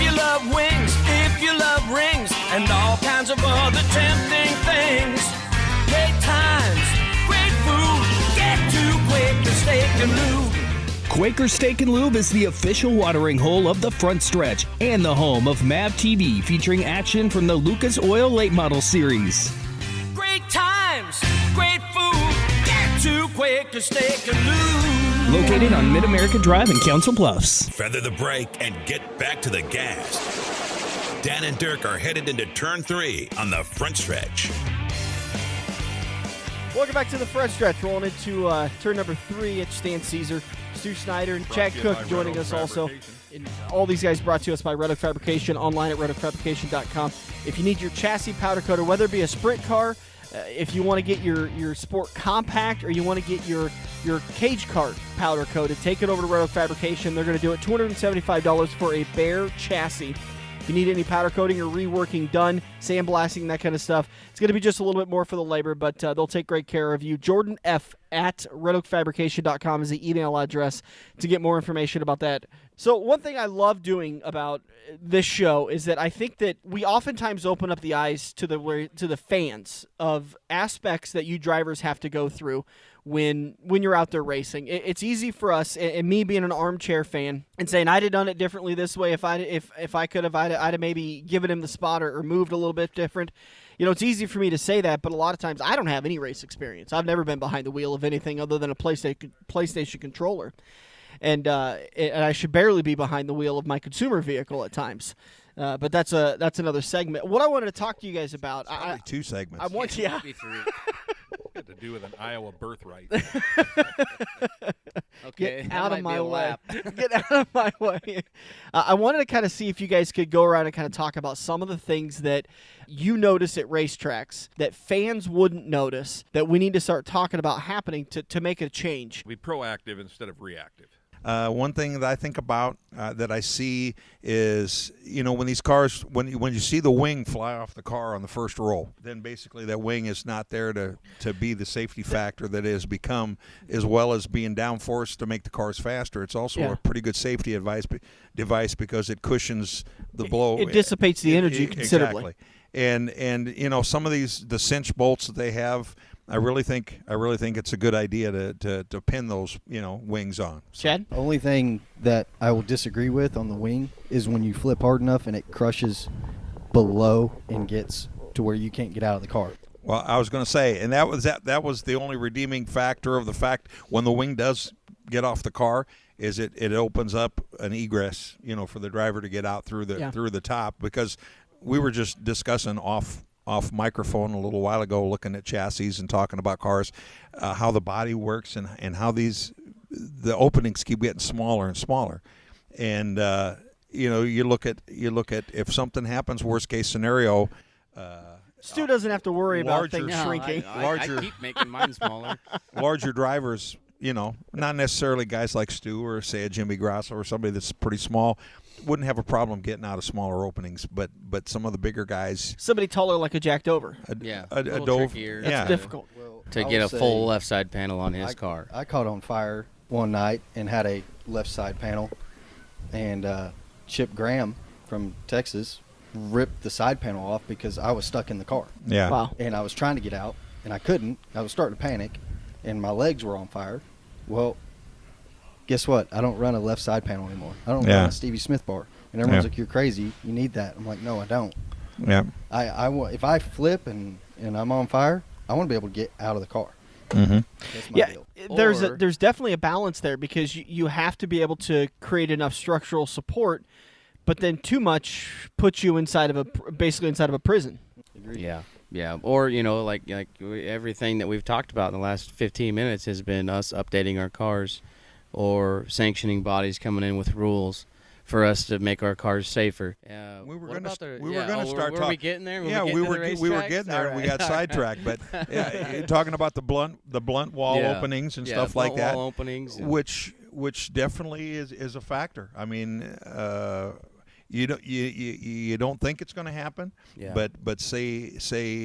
Speaker 11: you love wings, if you love rings, and all kinds of other tempting things, great times, great food, get to Quaker Steak and Lube.
Speaker 12: Quaker Steak and Lube is the official watering hole of the front stretch and the home of MAV TV, featuring action from the Lucas Oil Late Model Series.
Speaker 11: Great times, great food, get to Quaker Steak and Lube.
Speaker 12: Located on Mid-America Drive in Council Bluffs.
Speaker 1: Feather the brake and get back to the gas. Dan and Dirk are headed into turn 3 on the front stretch.
Speaker 2: Welcome back to the front stretch. Rolling into turn number 3 at Stan Cisar. Stu Snyder and Chad Cook joining us also. And all these guys brought to us by Red Oak Fabrication, online at redoakfabrication.com. If you need your chassis powder coater, whether it be a sprint car, if you want to get your sport compact, or you want to get your cage cart powder coated, take it over to Red Oak Fabrication. They're going to do it $275 for a bare chassis. If you need any powder coating or reworking done, sandblasting, that kind of stuff, it's going to be just a little bit more for the labor, but they'll take great care of you. Jordan F. at redoakfabrication.com is the email address to get more information about that. So one thing I love doing about this show is that I think that we oftentimes open up the eyes to the fans of aspects that you drivers have to go through when you're out there racing. It's easy for us, and me being an armchair fan, and saying I'd have done it differently this way if I could have, I'd have maybe given him the spot or moved a little bit different. You know, it's easy for me to say that, but a lot of times I don't have any race experience. I've never been behind the wheel of anything other than a PlayStation controller. And I should barely be behind the wheel of my consumer vehicle at times. But that's another segment. What I wanted to talk to you guys about.
Speaker 13: Two segments.
Speaker 2: I want you.
Speaker 3: Got to do with an Iowa birthright.
Speaker 2: Get out of my way. Get out of my way. I wanted to kind of see if you guys could go around and kind of talk about some of the things that you notice at racetracks that fans wouldn't notice that we need to start talking about happening to make a change.
Speaker 3: Be proactive instead of reactive.
Speaker 13: One thing that I think about that I see is, when these cars, when you see the wing fly off the car on the first roll, then basically that wing is not there to be the safety factor that it has become, as well as being downforce to make the cars faster. It's also a pretty good safety device because it cushions the blow.
Speaker 2: It dissipates the energy considerably.
Speaker 13: Exactly. And some of the cinch bolts that they have, I really think it's a good idea to pin those wings on.
Speaker 2: Chad?
Speaker 14: The only thing that I will disagree with on the wing is when you flip hard enough and it crushes below and gets to where you can't get out of the car.
Speaker 13: Well, I was going to say, and that was the only redeeming factor of the fact when the wing does get off the car is it opens up an egress, for the driver to get out through the top, because we were just discussing off microphone a little while ago, looking at chassis and talking about cars, how the body works and how the openings keep getting smaller and smaller. And, you look at if something happens, worst case scenario.
Speaker 2: Stu doesn't have to worry about
Speaker 13: larger-
Speaker 2: things
Speaker 13: No,
Speaker 2: shrinking.
Speaker 13: Larger-
Speaker 15: I keep making mine smaller.
Speaker 13: Larger drivers, not necessarily guys like Stu or say a Jimmy Grasso or somebody that's pretty small, wouldn't have a problem getting out of smaller openings. But some of the bigger guys,
Speaker 2: Somebody taller like a Jack Dover.
Speaker 13: a
Speaker 15: little
Speaker 13: Dove,
Speaker 15: trickier.
Speaker 2: That's difficult.
Speaker 15: to
Speaker 14: I
Speaker 15: get
Speaker 14: would
Speaker 15: a
Speaker 14: say
Speaker 15: full left side panel on his car.
Speaker 14: I caught on fire one night and had a left side panel, and Chip Graham from Texas ripped the side panel off because I was stuck in the car.
Speaker 13: Yeah.
Speaker 2: Wow.
Speaker 14: And I was trying to get out, and I couldn't. I was starting to panic, and my legs were on fire. Well, guess what? I don't run a left side panel anymore. I don't run a Stevie Smith bar. And everyone's like, "You're crazy. You need that." I'm like, "No, I don't."
Speaker 13: Yeah.
Speaker 14: If I flip and I'm on fire, I want to be able to get out of the car.
Speaker 13: Mm-hmm.
Speaker 14: That's my
Speaker 2: Yeah,
Speaker 14: deal.
Speaker 2: there's definitely a balance there because you have to be able to create enough structural support, but then too much puts you basically inside of a prison.
Speaker 15: Yeah. Or like everything that we've talked about in the last 15 minutes has been us updating our cars, or sanctioning bodies coming in with rules for us to make our cars safer.
Speaker 13: We were
Speaker 15: going to
Speaker 13: start
Speaker 15: talking. Were we getting there?
Speaker 13: We were getting there, and we got sidetracked. But talking about the blunt wall openings and stuff like that,
Speaker 15: wall openings,
Speaker 13: which definitely is a factor. I mean, you don't think it's going to happen, but say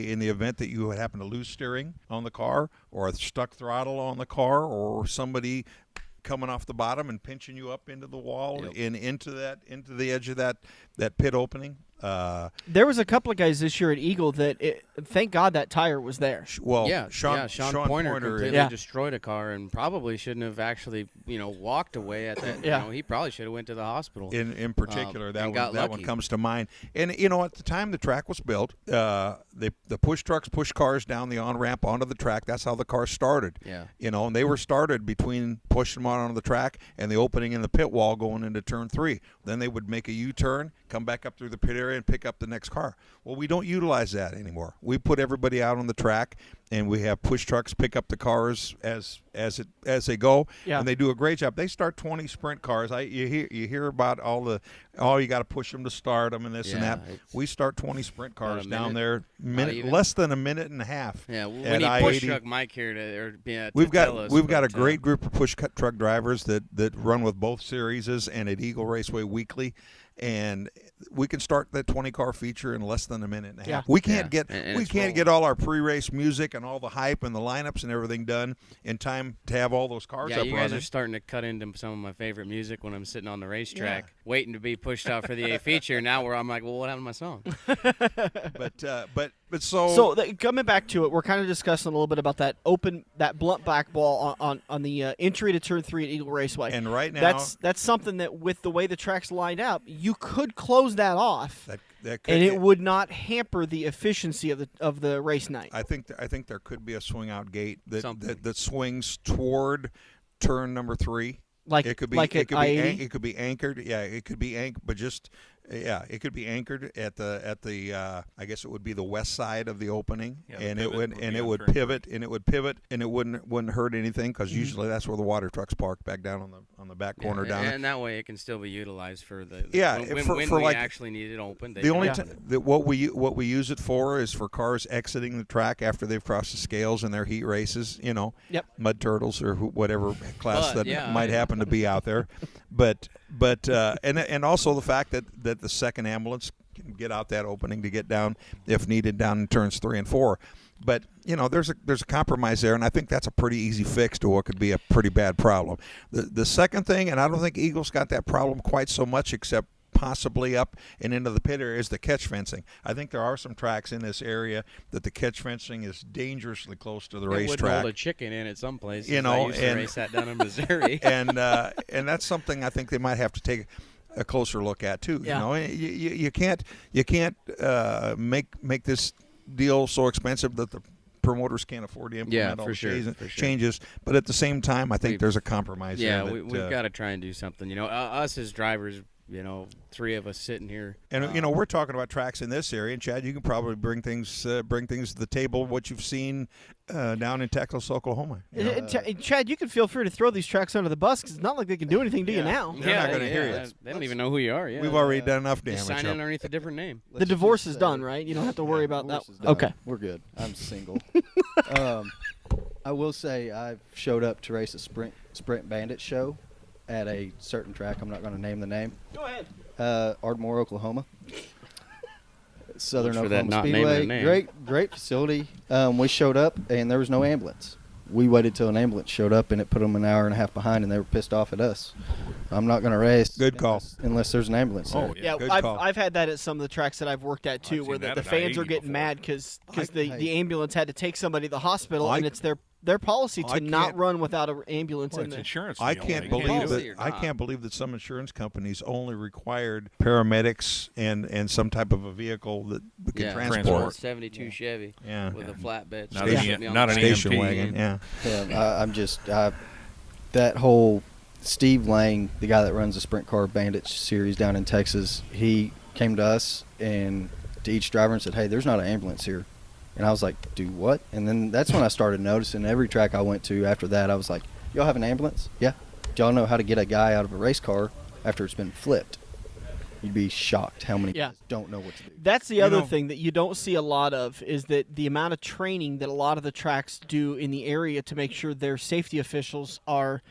Speaker 13: in the event that you would happen to lose steering on the car, or a stuck throttle on the car, or somebody coming off the bottom and pinching you up into the wall and into the edge of that pit opening.
Speaker 2: There was a couple of guys this year at Eagle that thank God that tire was there.
Speaker 15: Sean Pointer completely destroyed a car and probably shouldn't have actually walked away at that. He probably should have went to the hospital.
Speaker 13: In particular, that one comes to mind. And at the time the track was built, the push trucks push cars down the on ramp onto the track. That's how the cars started. And they were started between pushing them onto the track and the opening in the pit wall going into turn 3. Then they would make a U-turn, come back up through the pit area, and pick up the next car. Well, we don't utilize that anymore. We put everybody out on the track, and we have push trucks pick up the cars as they go, and they do a great job. They start 20 sprint cars. You hear about you got to push them to start them and this and that. We start 20 sprint cars down there, less than a minute and a half.
Speaker 15: Yeah, we need push truck Mike here to
Speaker 13: we've got a great group of push truck drivers that run with both series and at Eagle Raceway weekly. And we can start that 20-car feature in less than a minute and a half. We can't get all our pre-race music and all the hype and the lineups and everything done in time to have all those cars up running.
Speaker 15: Yeah, you guys are starting to cut into some of my favorite music when I'm sitting on the racetrack, waiting to be pushed out for the A feature. Now I'm like, well, what happened to my song?
Speaker 2: So coming back to it, we're kind of discussing a little bit about that blunt black ball on the entry to turn 3 at Eagle Raceway.
Speaker 13: And right now,
Speaker 2: that's something that with the way the track's lined up, you could close that off,
Speaker 13: that could,
Speaker 2: and it would not hamper the efficiency of the race night.
Speaker 13: I think there could be a swing out gate that swings toward turn number 3. It could be anchored. Yeah, it could be anchored, but just. Yeah, it could be anchored at the I guess it would be the west side of the opening, and it would pivot, and it wouldn't hurt anything because usually that's where the water trucks park back down on the back corner down.
Speaker 15: And that way it can still be utilized for the when we actually need it open.
Speaker 13: The only time what we use it for is for cars exiting the track after they've crossed the scales in their heat races. Mud turtles or whatever class might happen to be out there, but and also the fact that the second ambulance can get out that opening to get down if needed down in turns 3 and 4. But there's a compromise there, and I think that's a pretty easy fix to what could be a pretty bad problem. The second thing, and I don't think Eagle's got that problem quite so much, except possibly up and into the pit area, is the catch fencing. I think there are some tracks in this area that the catch fencing is dangerously close to the racetrack.
Speaker 15: It would hold a chicken in at some places.
Speaker 13: I
Speaker 15: used to race that down in Missouri.
Speaker 13: and that's something I think they might have to take a closer look at too. You can't make this deal so expensive that the promoters can't afford to implement all the changes. But at the same time, I think there's a compromise.
Speaker 15: Yeah, we've got to try and do something. Us as drivers, 3 of us sitting here.
Speaker 13: And we're talking about tracks in this area, and Chad, you can probably bring things to the table. What you've seen down in Texas, Oklahoma.
Speaker 2: Chad, you can feel free to throw these tracks under the bus because it's not like they can do anything to you now.
Speaker 13: They're not going to hear you.
Speaker 15: They don't even know who you are. Yeah,
Speaker 13: we've already done enough damage.
Speaker 15: Sign in underneath a different name.
Speaker 2: The divorce is done, right? You don't have to worry about that. Okay,
Speaker 14: we're good. I'm single. I will say I've showed up to race a sprint bandit show at a certain track. I'm not going to name the name.
Speaker 2: Go ahead.
Speaker 14: Ardmore, Oklahoma. Southern
Speaker 15: for that
Speaker 14: Oklahoma
Speaker 15: not
Speaker 14: Speedway.
Speaker 15: naming the name.
Speaker 14: Great facility. We showed up and there was no ambulance. We waited till an ambulance showed up and it put them an hour and a half behind, and they were pissed off at us. I'm not going to race.
Speaker 13: Good call.
Speaker 14: Unless there's an ambulance there.
Speaker 2: Yeah, I've had that at some of the tracks that I've worked at too, where the fans are getting mad because the ambulance had to take somebody to the hospital, and it's their policy to not run without an ambulance in there.
Speaker 3: Insurance.
Speaker 13: I can't believe that some insurance companies only required paramedics and some type of a vehicle that can transport.
Speaker 15: 72 Chevy with a flatbed.
Speaker 3: Not an
Speaker 13: station
Speaker 3: EMT.
Speaker 13: wagon.
Speaker 14: I'm just that whole Steve Lang, the guy that runs the Sprint Car Bandit series down in Texas, he came to us and to each driver and said, "Hey, there's not an ambulance here." And I was like, "Do what?" And then that's when I started noticing every track I went to after that, I was like, "Y'all have an ambulance?" "Yeah." "Do y'all know how to get a guy out of a race car after it's been flipped?" You'd be shocked how many guys don't know what to do.
Speaker 2: That's the other thing that you don't see a lot of, is that the amount of training that a lot of the tracks do in the area to make sure their safety officials are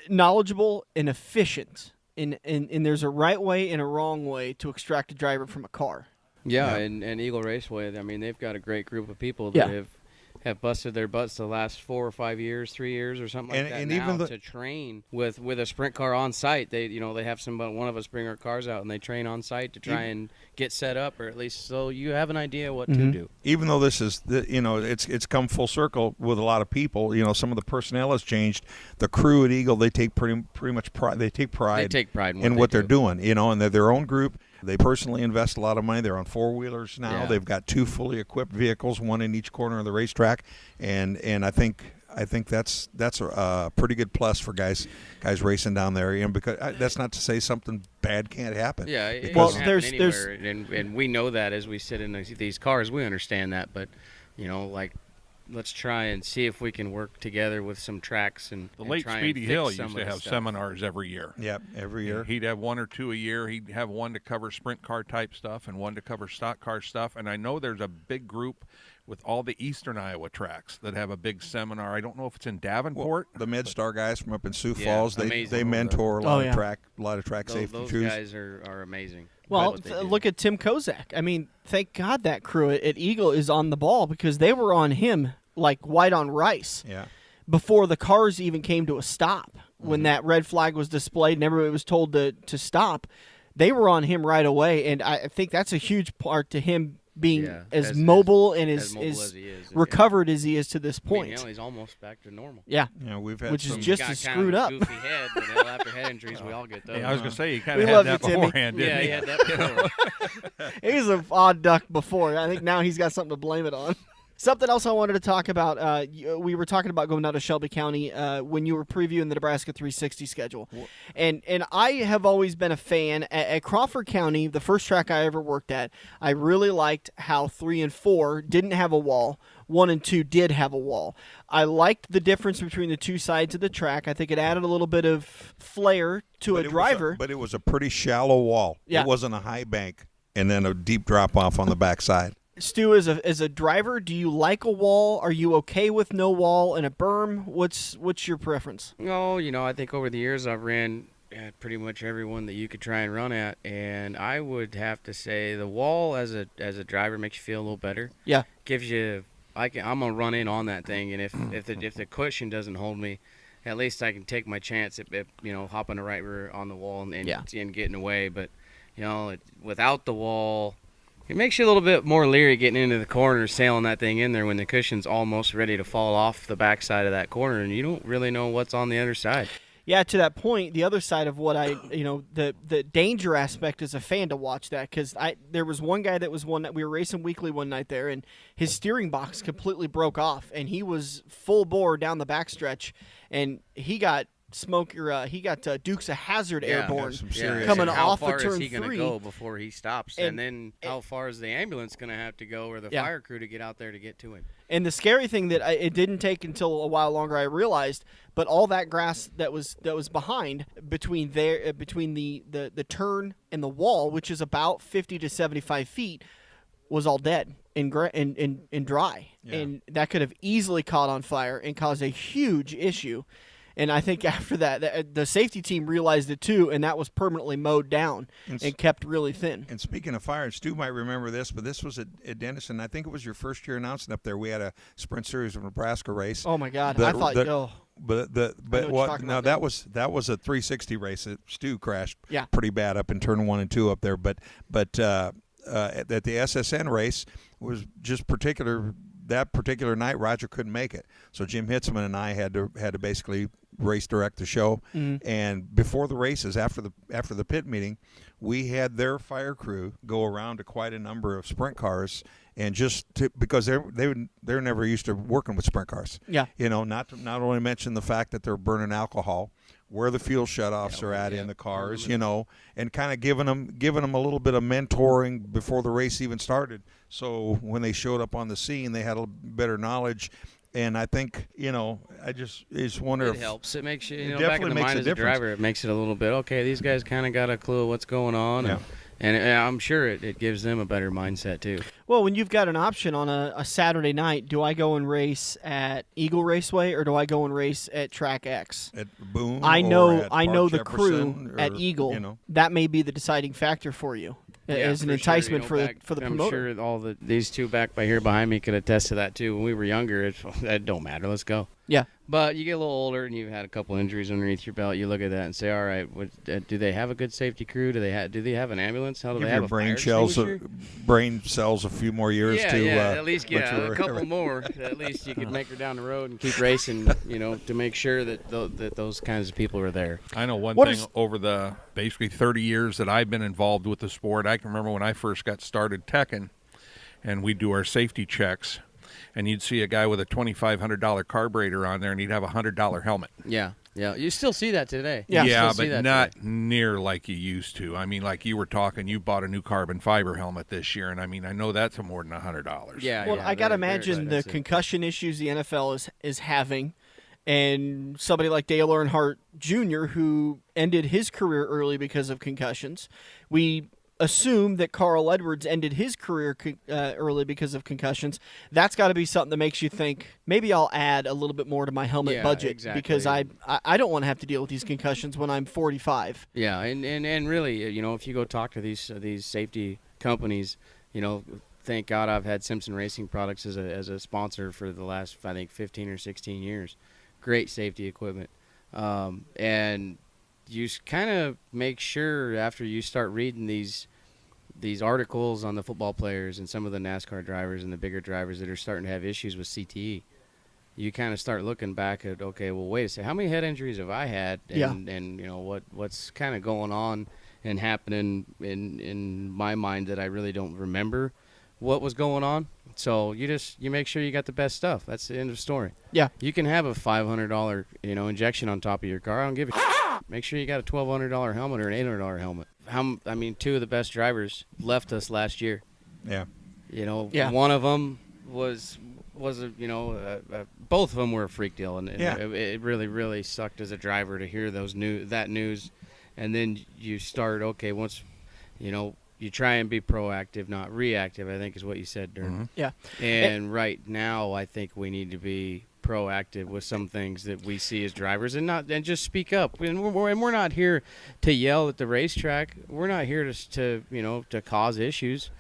Speaker 2: knowledgeable and efficient. And there's a right way and a wrong way to extract a driver from a car.
Speaker 15: Yeah, and Eagle Raceway, I mean, they've got a great group of people that have busted their butts the last 4 or 5 years, 3 years or something like that. And now to train with a sprint car on site, they have one of us bring our cars out and they train on site to try and get set up, or at least so you have an idea what to do.
Speaker 13: Even though this is it's come full circle with a lot of people. Some of the personnel has changed. The crew at Eagle, they take pretty much pride. They take pride in what they're doing. And they're their own group. They personally invest a lot of money. They're on 4-wheelers now. They've got 2 fully equipped vehicles, one in each corner of the racetrack, and I think that's a pretty good plus for guys racing down there. Because that's not to say something bad can't happen.
Speaker 15: Yeah, it can happen anywhere, and we know that as we sit in these cars, we understand that. But let's try and see if we can work together with some tracks and
Speaker 3: the late Speedy Hill used to have seminars every year.
Speaker 13: Yep, every year.
Speaker 3: He'd have 1 or 2 a year. He'd have one to cover sprint car type stuff and one to cover stock car stuff. And I know there's a big group with all the eastern Iowa tracks that have a big seminar. I don't know if it's in Davenport.
Speaker 13: The MedStar guys from up in Sioux Falls, they mentor a lot of track safety
Speaker 15: those
Speaker 13: crews.
Speaker 15: Guys are amazing.
Speaker 2: Well, look at Tim Kozak. I mean, thank God that crew at Eagle is on the ball, because they were on him like white on rice before the cars even came to a stop. When that red flag was displayed and everybody was told to stop, they were on him right away. And I think that's a huge part to him being as mobile and as he is, recovered as he is to this point.
Speaker 15: I mean, he's almost back to normal.
Speaker 2: Yeah,
Speaker 13: we've had
Speaker 2: which is just as screwed up.
Speaker 15: Goofy head, but after head injuries, we all get those.
Speaker 3: Yeah, I was going to say, he kind of had that beforehand, didn't he?
Speaker 15: He had that before.
Speaker 2: He was an odd duck before. I think now he's got something to blame it on. Something else I wanted to talk about, we were talking about going down to Shelby County when you were previewing the Nebraska 360 schedule. And I have always been a fan. At Crawford County, the first track I ever worked at, I really liked how 3 and 4 didn't have a wall. 1 and 2 did have a wall. I liked the difference between the two sides of the track. I think it added a little bit of flair to a driver.
Speaker 13: But it was a pretty shallow wall.
Speaker 2: Yeah.
Speaker 13: It wasn't a high bank and then a deep drop-off on the backside.
Speaker 2: Stu, as a driver, do you like a wall? Are you okay with no wall and a berm? What's your preference?
Speaker 15: No, I think over the years I've ran at pretty much every one that you could try and run at, and I would have to say the wall as a driver makes you feel a little better.
Speaker 2: Yeah,
Speaker 15: gives you. I'm gonna run in on that thing, and if the cushion doesn't hold me, at least I can take my chance at hopping the right rear on the wall and getting away. But without the wall, it makes you a little bit more leery getting into the corner, sailing that thing in there when the cushion's almost ready to fall off the backside of that corner, and you don't really know what's on the other side.
Speaker 2: Yeah, to that point, the other side of what the danger aspect as a fan to watch that, because there was one guy that we were racing weekly one night there, and his steering box completely broke off, and he was full bore down the backstretch, and he got smoke your. He got Dukes of Hazzard airborne
Speaker 15: Yeah,
Speaker 2: coming
Speaker 15: how
Speaker 2: off
Speaker 15: far
Speaker 2: of turn
Speaker 15: is he going to
Speaker 2: 3.
Speaker 15: go before he stops? And then how far is the ambulance going to have to go, or the fire crew to get out there to get to him?
Speaker 2: And the scary thing that it didn't take until a while longer I realized, but all that grass that was behind between the turn and the wall, which is about 50 to 75 feet, was all dead and dry, and that could have easily caught on fire and caused a huge issue. And I think after that, the safety team realized it too, and that was permanently mowed down and kept really thin.
Speaker 13: And speaking of fire, Stu might remember this, but this was at Denison. I think it was your first year announcing up there. We had a Sprint Series of Nebraska race.
Speaker 2: Oh my God! I thought,
Speaker 13: that was a 360 race that Stu crashed pretty bad up in turn 1 and 2 up there. But at the SSN race was just that particular night, Roger couldn't make it, so Jim Hitzman and I had to basically race direct the show. And before the races, after the pit meeting, we had their fire crew go around to quite a number of sprint cars, and because they're never used to working with sprint cars.
Speaker 2: Yeah,
Speaker 13: not only mention the fact that they're burning alcohol, where the fuel shutoffs are at in the cars, and kind of giving them a little bit of mentoring before the race even started. So when they showed up on the scene, they had a better knowledge. And I think, I just wonder
Speaker 15: if it helps. It makes you, back in the mind as a driver, it makes it a little bit, okay, these guys kind of got a clue of what's going on. And I'm sure it gives them a better mindset, too.
Speaker 2: Well, when you've got an option on a Saturday night, do I go and race at Eagle Raceway or do I go and race at Track X?
Speaker 13: At Boone
Speaker 2: I know the
Speaker 13: Jefferson,
Speaker 2: crew at Eagle. That may be the deciding factor for you as an enticement for the promoter.
Speaker 15: I'm sure these two back by here behind me could attest to that, too. When we were younger, it don't matter. Let's go.
Speaker 2: Yeah.
Speaker 15: But you get a little older and you've had a couple injuries underneath your belt. You look at that and say, all right, do they have a good safety crew? Do they have an ambulance? How do they have a fire extinguisher?
Speaker 13: Brain cells a few more years
Speaker 15: at least a couple more. At least you could make her down the road and keep racing, to make sure that those kinds of people are there.
Speaker 3: I know one thing over the basically 30 years that I've been involved with the sport. I can remember when I first got started teching, and we'd do our safety checks. And you'd see a guy with a $2,500 carburetor on there, and he'd have a $100 helmet.
Speaker 15: Yeah. You still see that today.
Speaker 3: Yeah, but not near like you used to. I mean, like you were talking, you bought a new carbon fiber helmet this year, and I mean, I know that's more than $100.
Speaker 15: Yeah.
Speaker 2: Well, I got to imagine the concussion issues the NFL is having, and somebody like Dale Earnhardt Jr., who ended his career early because of concussions. We assume that Carl Edwards ended his career early because of concussions. That's got to be something that makes you think, maybe I'll add a little bit more to my helmet budget because I don't want to have to deal with these concussions when I'm 45.
Speaker 15: Yeah, and really, if you go talk to these safety companies, thank God I've had Simpson Racing Products as a sponsor for the last, I think, 15 or 16 years. Great safety equipment. And you kind of make sure after you start reading these articles on the football players and some of the NASCAR drivers and the bigger drivers that are starting to have issues with CTE, you kind of start looking back at, okay, well, wait a second, how many head injuries have I had? And what's kind of going on and happening in my mind that I really don't remember what was going on. So you make sure you got the best stuff. That's the end of the story.
Speaker 2: Yeah.
Speaker 15: You can have a $500 injection on top of your car. I don't give a shit. Make sure you got a $1,200 helmet or an $800 helmet. Two of the best drivers left us last year.
Speaker 13: Yeah.
Speaker 15: One of them was both of them were a freak deal, and it really, really sucked as a driver to hear that news, and then you start once, you try and be proactive, not reactive, I think is what you said, Dirk.
Speaker 2: Mm-hmm. Yeah.
Speaker 15: And right now, I think we need to be proactive with some things that we see as drivers and just speak up. And we're not here to yell at the racetrack. We're not here to cause issues.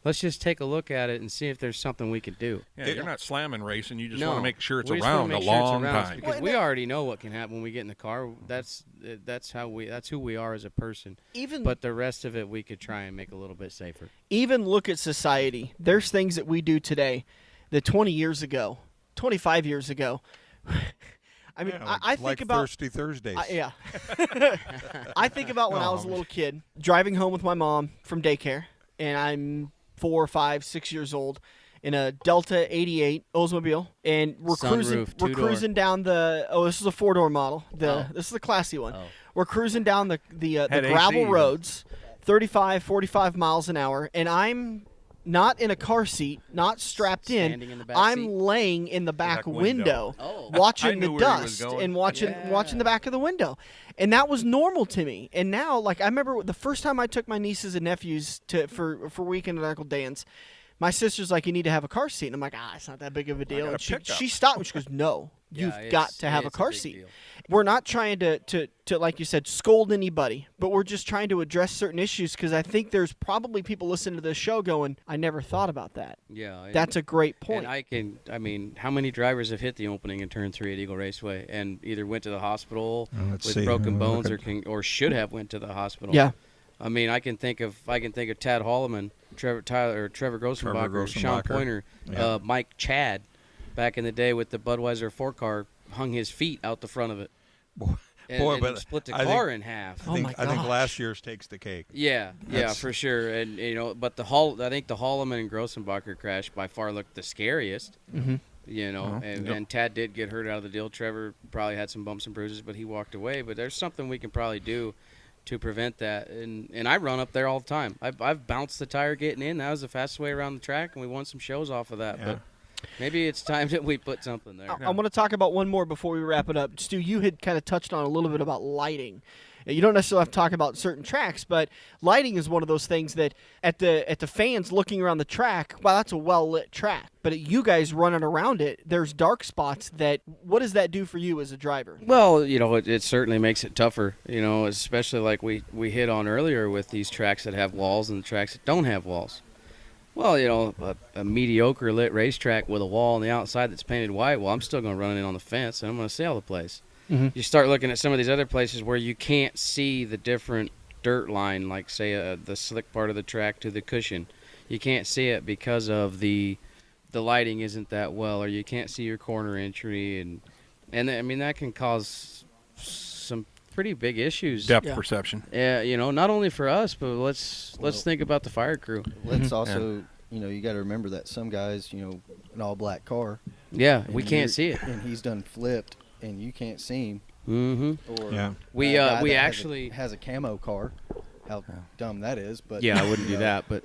Speaker 15: Let's just take a look at it and see if there's something we could do.
Speaker 3: Yeah, you're not slamming racing. You just want to make sure it's around a long time.
Speaker 15: Because we already know what can happen when we get in the car. That's who we are as a person. But the rest of it, we could try and make a little bit safer.
Speaker 2: Even look at society. There's things that we do today that 20 years ago, 25 years ago. I mean, I think
Speaker 13: like
Speaker 2: about
Speaker 13: Thirsty Thursdays.
Speaker 2: I think about when I was a little kid driving home with my mom from daycare, and I'm 4, 5, 6 years old, in a Delta 88 Oldsmobile, and we're cruising down the. Oh, this is a 4-door model. This is the classy one. Oh. We're cruising down the gravel roads, 35, 45 miles an hour, and I'm not in a car seat, not strapped in. I'm laying in the back window, watching the dust and watching the back of the window. And that was normal to me. And now, like, I remember the first time I took my nieces and nephews for weekend at Uncle Dan's, my sister's like, you need to have a car seat. And I'm like, it's not that big of a deal. And she stopped me. She goes, no, you've got to have a car seat. Deal. We're not trying to, like you said, scold anybody, but we're just trying to address certain issues, because I think there's probably people listening to this show going, I never thought about that.
Speaker 15: Yeah.
Speaker 2: That's a great point.
Speaker 15: And how many drivers have hit the opening in Turn 3 at Eagle Raceway and either went to the hospital with broken bones or should have went to the hospital?
Speaker 2: Yeah.
Speaker 15: I mean, I can think of Tad Holloman, Trevor Grossenbacher, Sean Pointer, Mike Chad, back in the day with the Budweiser 4-car, hung his feet out the front of it. And split the car in half.
Speaker 13: I think last year's takes the cake.
Speaker 15: Yeah, for sure. And but I think the Holloman and Grossenbacher crash by far looked the scariest.
Speaker 2: Mm-hmm.
Speaker 15: And Tad did get hurt out of the deal. Trevor probably had some bumps and bruises, but he walked away. But there's something we can probably do to prevent that. And I run up there all the time. I've bounced the tire getting in. That was the fastest way around the track, and we won some shows off of that. Yeah. But maybe it's time that we put something there.
Speaker 2: I want to talk about one more before we wrap it up. Stu, you had kind of touched on a little bit about lighting. You don't necessarily have to talk about certain tracks, but lighting is one of those things that at the fans looking around the track, wow, that's a well-lit track. But you guys running around it, there's dark spots. What does that do for you as a driver?
Speaker 15: Well, it certainly makes it tougher, especially like we hit on earlier with these tracks that have walls and the tracks that don't have walls. Well, a mediocre lit racetrack with a wall on the outside that's painted white, well, I'm still going to run in on the fence, and I'm going to sail the place.
Speaker 2: Mm-hmm.
Speaker 15: You start looking at some of these other places where you can't see the different dirt line, like, say, the slick part of the track to the cushion. You can't see it because of the lighting isn't that well, or you can't see your corner entry. And I mean, that can cause some pretty big issues.
Speaker 3: Depth perception.
Speaker 15: Yeah, not only for us, but let's think about the fire crew.
Speaker 14: Let's also, you got to remember that some guys, an all-black car.
Speaker 15: Yeah, we can't see it.
Speaker 14: And he's done flipped, and you can't see him.
Speaker 15: Mm-hmm.
Speaker 14: Or
Speaker 15: we actually
Speaker 14: has a camo car. How dumb that is, but
Speaker 15: yeah, I wouldn't do that. But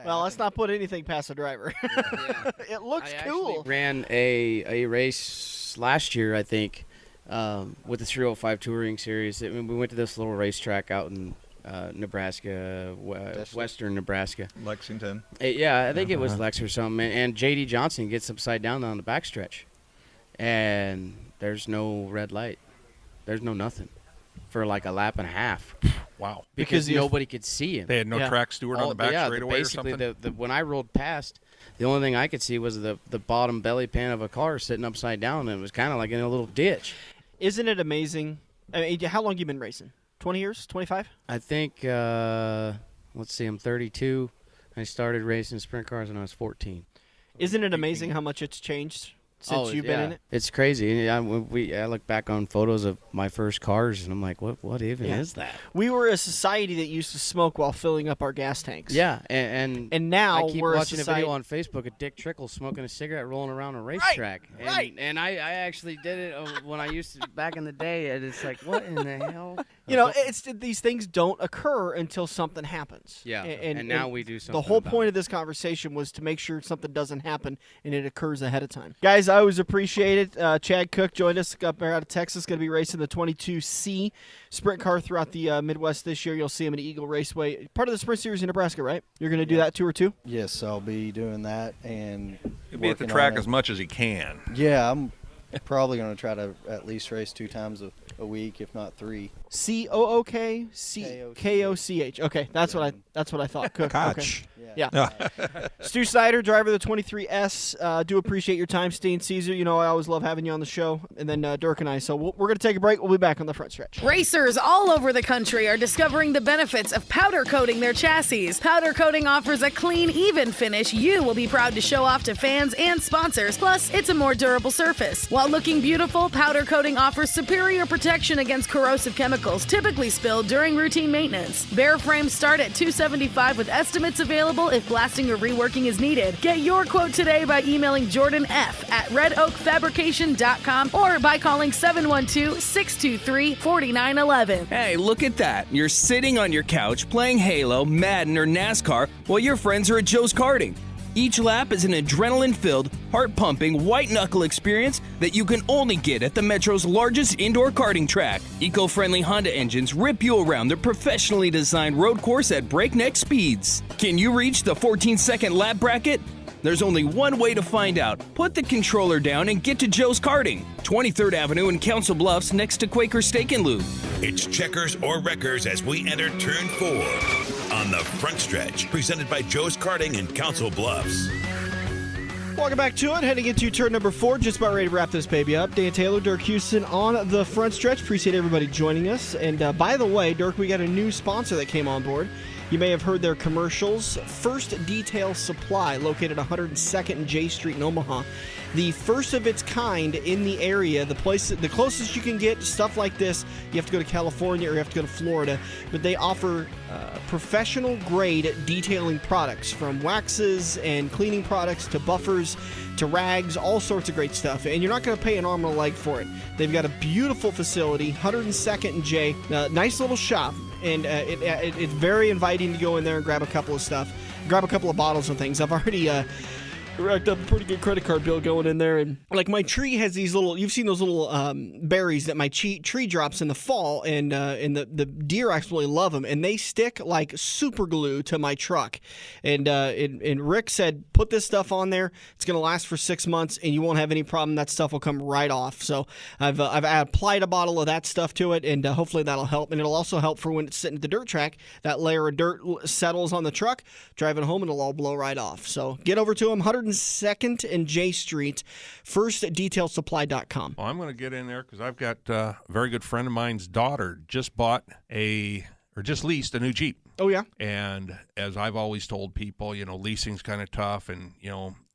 Speaker 2: well, let's not put anything past the driver. It looks cool.
Speaker 15: I ran a race last year, I think. With the 305 Touring Series. We went to this little racetrack out in Nebraska, western Nebraska.
Speaker 13: Lexington.
Speaker 15: I think it was Lex or something. And J.D. Johnson gets upside down on the backstretch. And there's no red light. There's no nothing for like a lap and a half.
Speaker 3: Wow.
Speaker 15: Because nobody could see him.
Speaker 3: They had no track steward on the back straightaway or something?
Speaker 15: Basically, when I rolled past, the only thing I could see was the bottom belly pan of a car sitting upside down, and it was kind of like in a little ditch.
Speaker 2: Isn't it amazing? I mean, how long have you been racing? 20 years? 25?
Speaker 15: I think, let's see, I'm 32. I started racing sprint cars when I was 14.
Speaker 2: Isn't it amazing how much it's changed since you've been in it?
Speaker 15: It's crazy. I look back on photos of my first cars, and I'm like, what even is that?
Speaker 2: We were a society that used to smoke while filling up our gas tanks.
Speaker 15: Yeah, and
Speaker 2: now
Speaker 15: I keep
Speaker 2: we're
Speaker 15: watching a video on Facebook of Dick Trickle smoking a cigarette rolling around a racetrack.
Speaker 2: Right.
Speaker 15: And I actually did it when I used to back in the day, and it's like, what in the hell?
Speaker 2: These things don't occur until something happens.
Speaker 15: Yeah, and now we do something.
Speaker 2: The whole point of this conversation was to make sure something doesn't happen and it occurs ahead of time. Guys, I always appreciate it. Chad Koch joined us up there out of Texas. Going to be racing the 22C sprint car throughout the Midwest this year. You'll see him at Eagle Raceway. Part of the Sprint Series in Nebraska, right? You're going to do that tour too?
Speaker 14: Yes, I'll be doing that. And
Speaker 3: he'll be at the track as much as he can.
Speaker 14: Yeah, I'm probably going to try to at least race 2 times a week, if not 3.
Speaker 2: Koch. Okay, that's what I thought. Koch.
Speaker 13: Okay.
Speaker 2: Yeah. Stu Snyder, driver of the 23S. Do appreciate your time, Stan Cisar. I always love having you on the show. And then Dirk and I. So we're going to take a break. We'll be back on the front stretch.
Speaker 5: Racers all over the country are discovering the benefits of powder coating their chassis. Powder coating offers a clean, even finish you will be proud to show off to fans and sponsors. Plus, it's a more durable surface. While looking beautiful, powder coating offers superior protection protection against corrosive chemicals typically spilled during routine maintenance. Bare frames start at $275 with estimates available if blasting or reworking is needed. Get your quote today by emailing Jordan F. at redoakfabrication.com or by calling 712-623-4911.
Speaker 12: Hey, look at that. You're sitting on your couch playing Halo, Madden, or NASCAR while your friends are at Joe's Karting. Each lap is an adrenaline-filled, heart-pumping, white-knuckle experience that you can only get at the Metro's largest indoor karting track. Eco-friendly Honda engines rip you around the professionally designed road course at breakneck speeds. Can you reach the 14-second lap bracket? There's only one way to find out. Put the controller down and get to Joe's Karting, 23rd Avenue in Council Bluffs next to Quaker Steak and Lube.
Speaker 1: It's checkers or wreckers as we enter turn 4 on the front stretch, presented by Joe's Karting in Council Bluffs.
Speaker 2: Welcome back to it. Heading into turn number 4. Just about ready to wrap this baby up. Dan Taylor, Dirk Houston on the front stretch. Appreciate everybody joining us. And by the way, Dirk, we got a new sponsor that came on board. You may have heard their commercials. First Detail Supply, located 102nd and J Street in Omaha. The first of its kind in the area. The closest you can get to stuff like this, you have to go to California or you have to go to Florida. But they offer professional-grade detailing products, from waxes and cleaning products to buffers to rags, all sorts of great stuff. And you're not going to pay an arm and a leg for it. They've got a beautiful facility, 102nd and J. Nice little shop. And it's very inviting to go in there and grab a couple of stuff, grab a couple of bottles and things. I've already racked up a pretty good credit card bill going in there. And like, my tree has these little, you've seen those little berries that my tree drops in the fall, and the deer absolutely love them, and they stick like super glue to my truck. And Rick said, put this stuff on there. It's going to last for 6 months, and you won't have any problem. That stuff will come right off. So I've applied a bottle of that stuff to it, and hopefully that'll help. And it'll also help for when it's sitting at the dirt track. That layer of dirt settles on the truck. Driving home, it'll all blow right off. So get over to them, 102nd and J Street, firstdetailsupply.com.
Speaker 3: Well, I'm going to get in there because I've got a very good friend of mine's daughter just leased a new Jeep.
Speaker 2: Oh, yeah?
Speaker 3: And as I've always told people, leasing's kind of tough, and,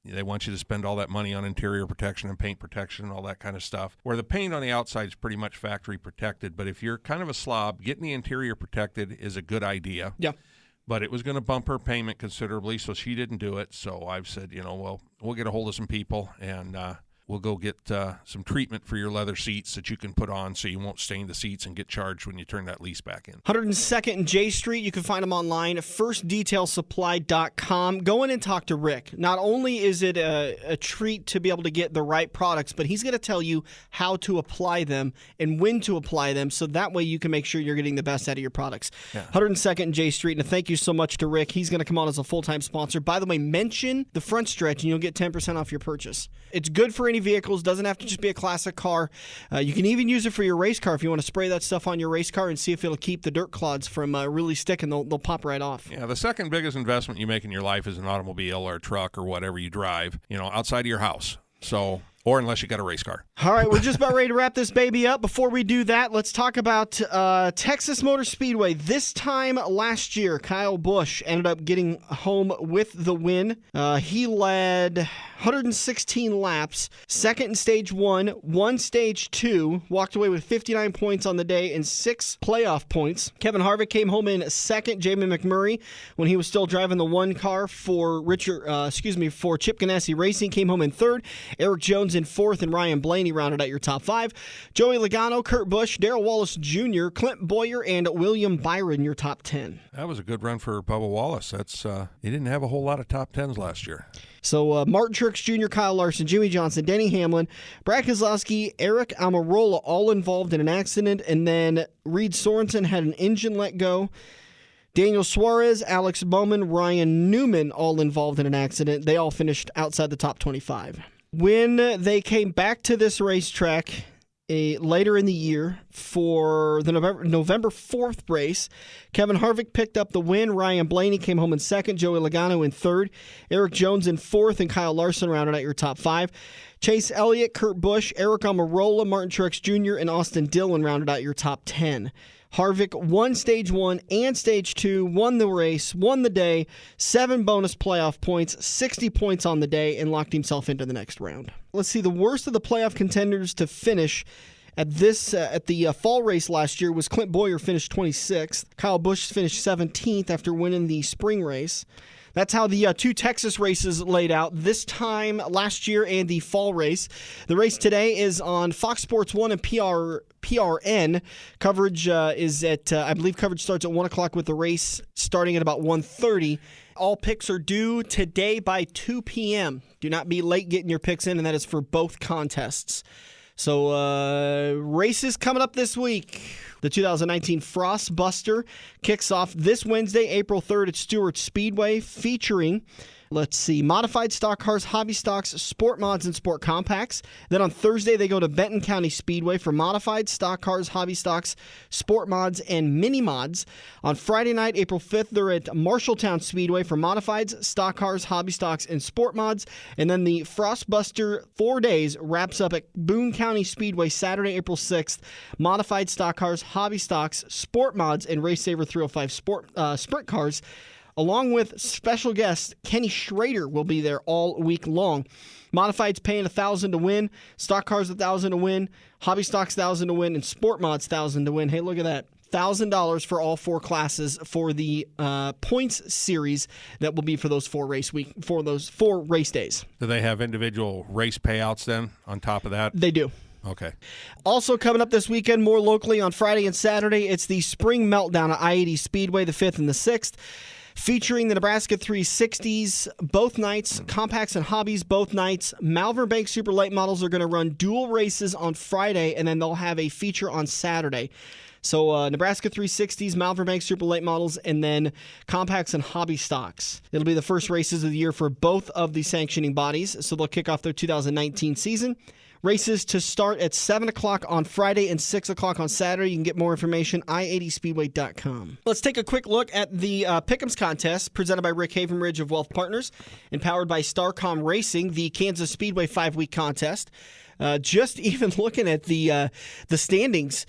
Speaker 3: they want you to spend all that money on interior protection and paint protection and all that kind of stuff, where the paint on the outside is pretty much factory protected. But if you're kind of a slob, getting the interior protected is a good idea.
Speaker 2: Yeah.
Speaker 3: But it was going to bump her payment considerably, so she didn't do it. So I've said, we'll get a hold of some people, and we'll go get some treatment for your leather seats that you can put on so you won't stain the seats and get charged when you turn that lease back in.
Speaker 2: 102nd and J Street. You can find them online, firstdetailsupply.com. Go in and talk to Rick. Not only is it a treat to be able to get the right products, but he's going to tell you how to apply them and when to apply them, so that way you can make sure you're getting the best out of your products. Yeah. 102nd and J Street. And thank you so much to Rick. He's going to come on as a full-time sponsor. By the way, mention the front stretch and you'll get 10% off your purchase. It's good for any vehicles. Doesn't have to just be a classic car. You can even use it for your race car if you want to spray that stuff on your race car and see if it'll keep the dirt clods from really sticking. They'll pop right off.
Speaker 3: Yeah, the second biggest investment you make in your life is an automobile or a truck or whatever you drive, outside of your house. So, or unless you got a race car.
Speaker 2: All right, we're just about ready to wrap this baby up. Before we do that, let's talk about Texas Motor Speedway. This time last year, Kyle Busch ended up getting home with the win. He led 116 laps, second in stage 1, won stage 2, walked away with 59 points on the day and 6 playoff points. Kevin Harvick came home in second. Jamie McMurray, when he was still driving the one car for Chip Ganassi Racing, came home in third. Eric Jones in fourth, and Ryan Blaney rounded out your top 5. Joey Logano, Kurt Busch, Darrell Wallace Jr., Clint Boyer, and William Byron your top 10.
Speaker 3: That was a good run for Bubba Wallace. He didn't have a whole lot of top 10s last year.
Speaker 2: So Martin Truex Jr., Kyle Larson, Jimmy Johnson, Denny Hamlin, Brad Keselowski, Eric Almirola all involved in an accident, and then Reed Sorensen had an engine let go. Daniel Suarez, Alex Bowman, Ryan Newman all involved in an accident. They all finished outside the top 25. When they came back to this racetrack later in the year for the November 4th race, Kevin Harvick picked up the win. Ryan Blaney came home in second. Joey Logano in third. Eric Jones in fourth, and Kyle Larson rounded out your top 5. Chase Elliott, Kurt Busch, Eric Almirola, Martin Truex Jr., and Austin Dillon rounded out your top 10. Harvick won stage 1 and stage 2, won the race, won the day, 7 bonus playoff points, 60 points on the day, and locked himself into the next round. Let's see, the worst of the playoff contenders to finish At the fall race last year was Clint Boyer finished 26th. Kyle Busch finished 17th after winning the spring race. That's how the two Texas races laid out this time last year and the fall race. The race today is on Fox Sports 1 and PRN. Coverage is at, I believe coverage starts at 1 o'clock with the race starting at about 1:30. All picks are due today by 2 p.m. Do not be late getting your picks in, and that is for both contests. So races coming up this week. The 2019 Frost Buster kicks off this Wednesday, April 3rd at Stewart Speedway, featuring, modified stock cars, hobby stocks, sport mods, and sport compacts. Then on Thursday, they go to Benton County Speedway for modified stock cars, hobby stocks, sport mods, and mini mods. On Friday night, April 5th, they're at Marshalltown Speedway for modifieds, stock cars, hobby stocks, and sport mods. And then the Frostbuster 4 days wraps up at Boone County Speedway Saturday, April 6th. Modified stock cars, hobby stocks, sport mods, and Race Saver 305 sprint cars. Along with special guest Kenny Schrader will be there all week long. Modifieds paying $1,000 to win, stock cars $1,000 to win, hobby stocks $1,000 to win, and sport mods $1,000 to win. Hey, look at that. $1,000 for all 4 classes for the points series that will be for those 4 race days.
Speaker 3: Do they have individual race payouts then on top of that?
Speaker 2: They do.
Speaker 3: Okay.
Speaker 2: Also coming up this weekend, more locally on Friday and Saturday, it's the Spring Meltdown at I-80 Speedway, the 5th and the 6th. Featuring the Nebraska 360s both nights, compacts and hobbies both nights. Malvern Bank Super Late Models are going to run dual races on Friday, and then they'll have a feature on Saturday. So Nebraska 360s, Malvern Bank Super Late Models, and then compacts and hobby stocks. It'll be the first races of the year for both of the sanctioning bodies, so they'll kick off their 2019 season. Races to start at 7 o'clock on Friday and 6 o'clock on Saturday. You can get more information, i80speedway.com. Let's take a quick look at the Pick'ems contest presented by Rick Havenridge of Wealth Partners and powered by Starcom Racing, the Kansas Speedway 5-week contest. Just even looking at the standings,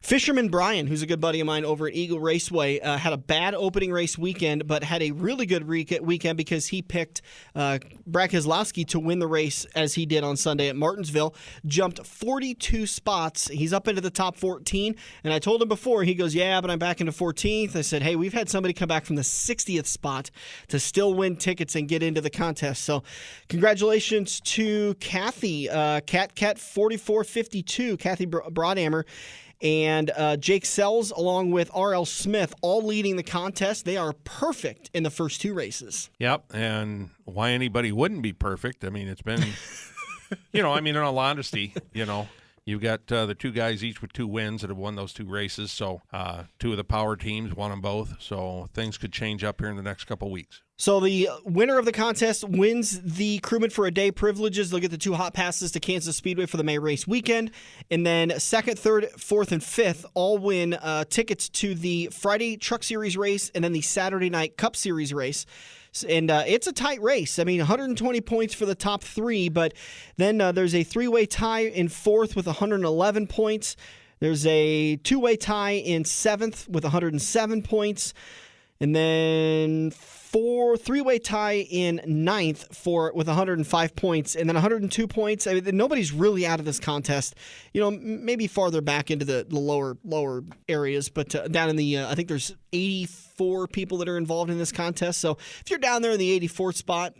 Speaker 2: Fisherman Brian, who's a good buddy of mine over at Eagle Raceway, had a bad opening race weekend, but had a really good weekend because he picked Brad Keselowski to win the race as he did on Sunday at Martinsville. Jumped 42 spots. He's up into the top 14, and I told him before, he goes, yeah, but I'm back into 14th. I said, hey, we've had somebody come back from the 60th spot to still win tickets and get into the contest. So congratulations to Kathy, Cat 4452, Kathy Broadhammer, and Jake Sells, along with R.L. Smith, all leading the contest. They are perfect in the first 2 races.
Speaker 3: Yep, and why anybody wouldn't be perfect. I mean, it's been, in all honesty, you've got the 2 guys each with 2 wins that have won those 2 races. So 2 of the power teams won them both. So things could change up here in the next couple of weeks.
Speaker 2: So the winner of the contest wins the Crewman for a Day privileges. They'll get the 2 hot passes to Kansas Speedway for the May race weekend. And then 2nd, 3rd, 4th, and 5th all win tickets to the Friday Truck Series race and then the Saturday Night Cup Series race. And it's a tight race. I mean, 120 points for the top 3, but then there's a 3-way tie in 4th with 111 points. There's a 2-way tie in 7th with 107 points. And then 3-way tie in 9th with 105 points, and then 102 points. I mean, nobody's really out of this contest. Maybe farther back into the lower areas, but down in the I think there's 84 people that are involved in this contest. So if you're down there in the 84th spot,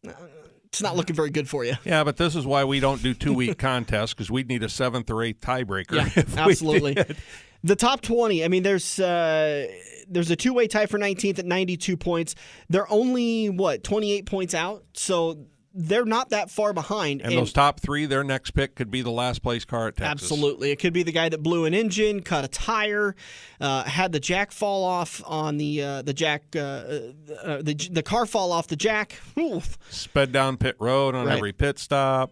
Speaker 2: it's not looking very good for you.
Speaker 3: Yeah, but this is why we don't do 2-week contests, because we'd need a 7th or 8th tiebreaker.
Speaker 2: Yeah, absolutely. The top 20, I mean, there's a 2-way tie for 19th at 92 points. They're only, 28 points out? So they're not that far behind.
Speaker 3: And those top 3, their next pick could be the last place car at Texas.
Speaker 2: Absolutely. It could be the guy that blew an engine, cut a tire, had the jack fall off on the car fall off the jack. Oof.
Speaker 3: Sped down pit road on every pit stop.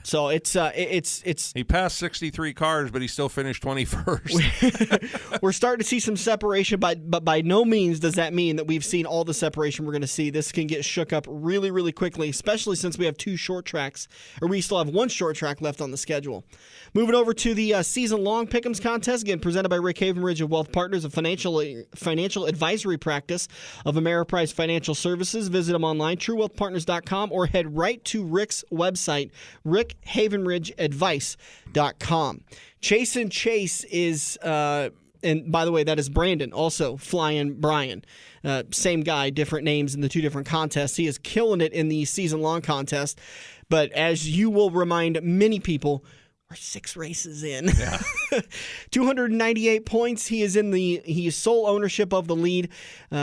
Speaker 2: So it's
Speaker 3: he passed 63 cars, but he still finished 21st.
Speaker 2: We're starting to see some separation, but by no means does that mean that we've seen all the separation we're going to see. This can get shook up really, really quickly, especially since we have 2 short tracks, or we still have 1 short track left on the schedule. Moving over to the season-long Pick'ems contest, again presented by Rick Havenridge of Wealth Partners, a financial advisory practice of Ameriprise Financial Services. Visit them online, truewealthpartners.com, or head right to Rick's website, rickhavenridgeadvice.com. Chase and Chase is, and by the way, that is Brandon, also Flying Brian. Same guy, different names in the two different contests. He is killing it in the season-long contest. But as you will remind many people, we're 6 races in.
Speaker 3: Yeah.
Speaker 2: 298 points. He is sole ownership of the lead.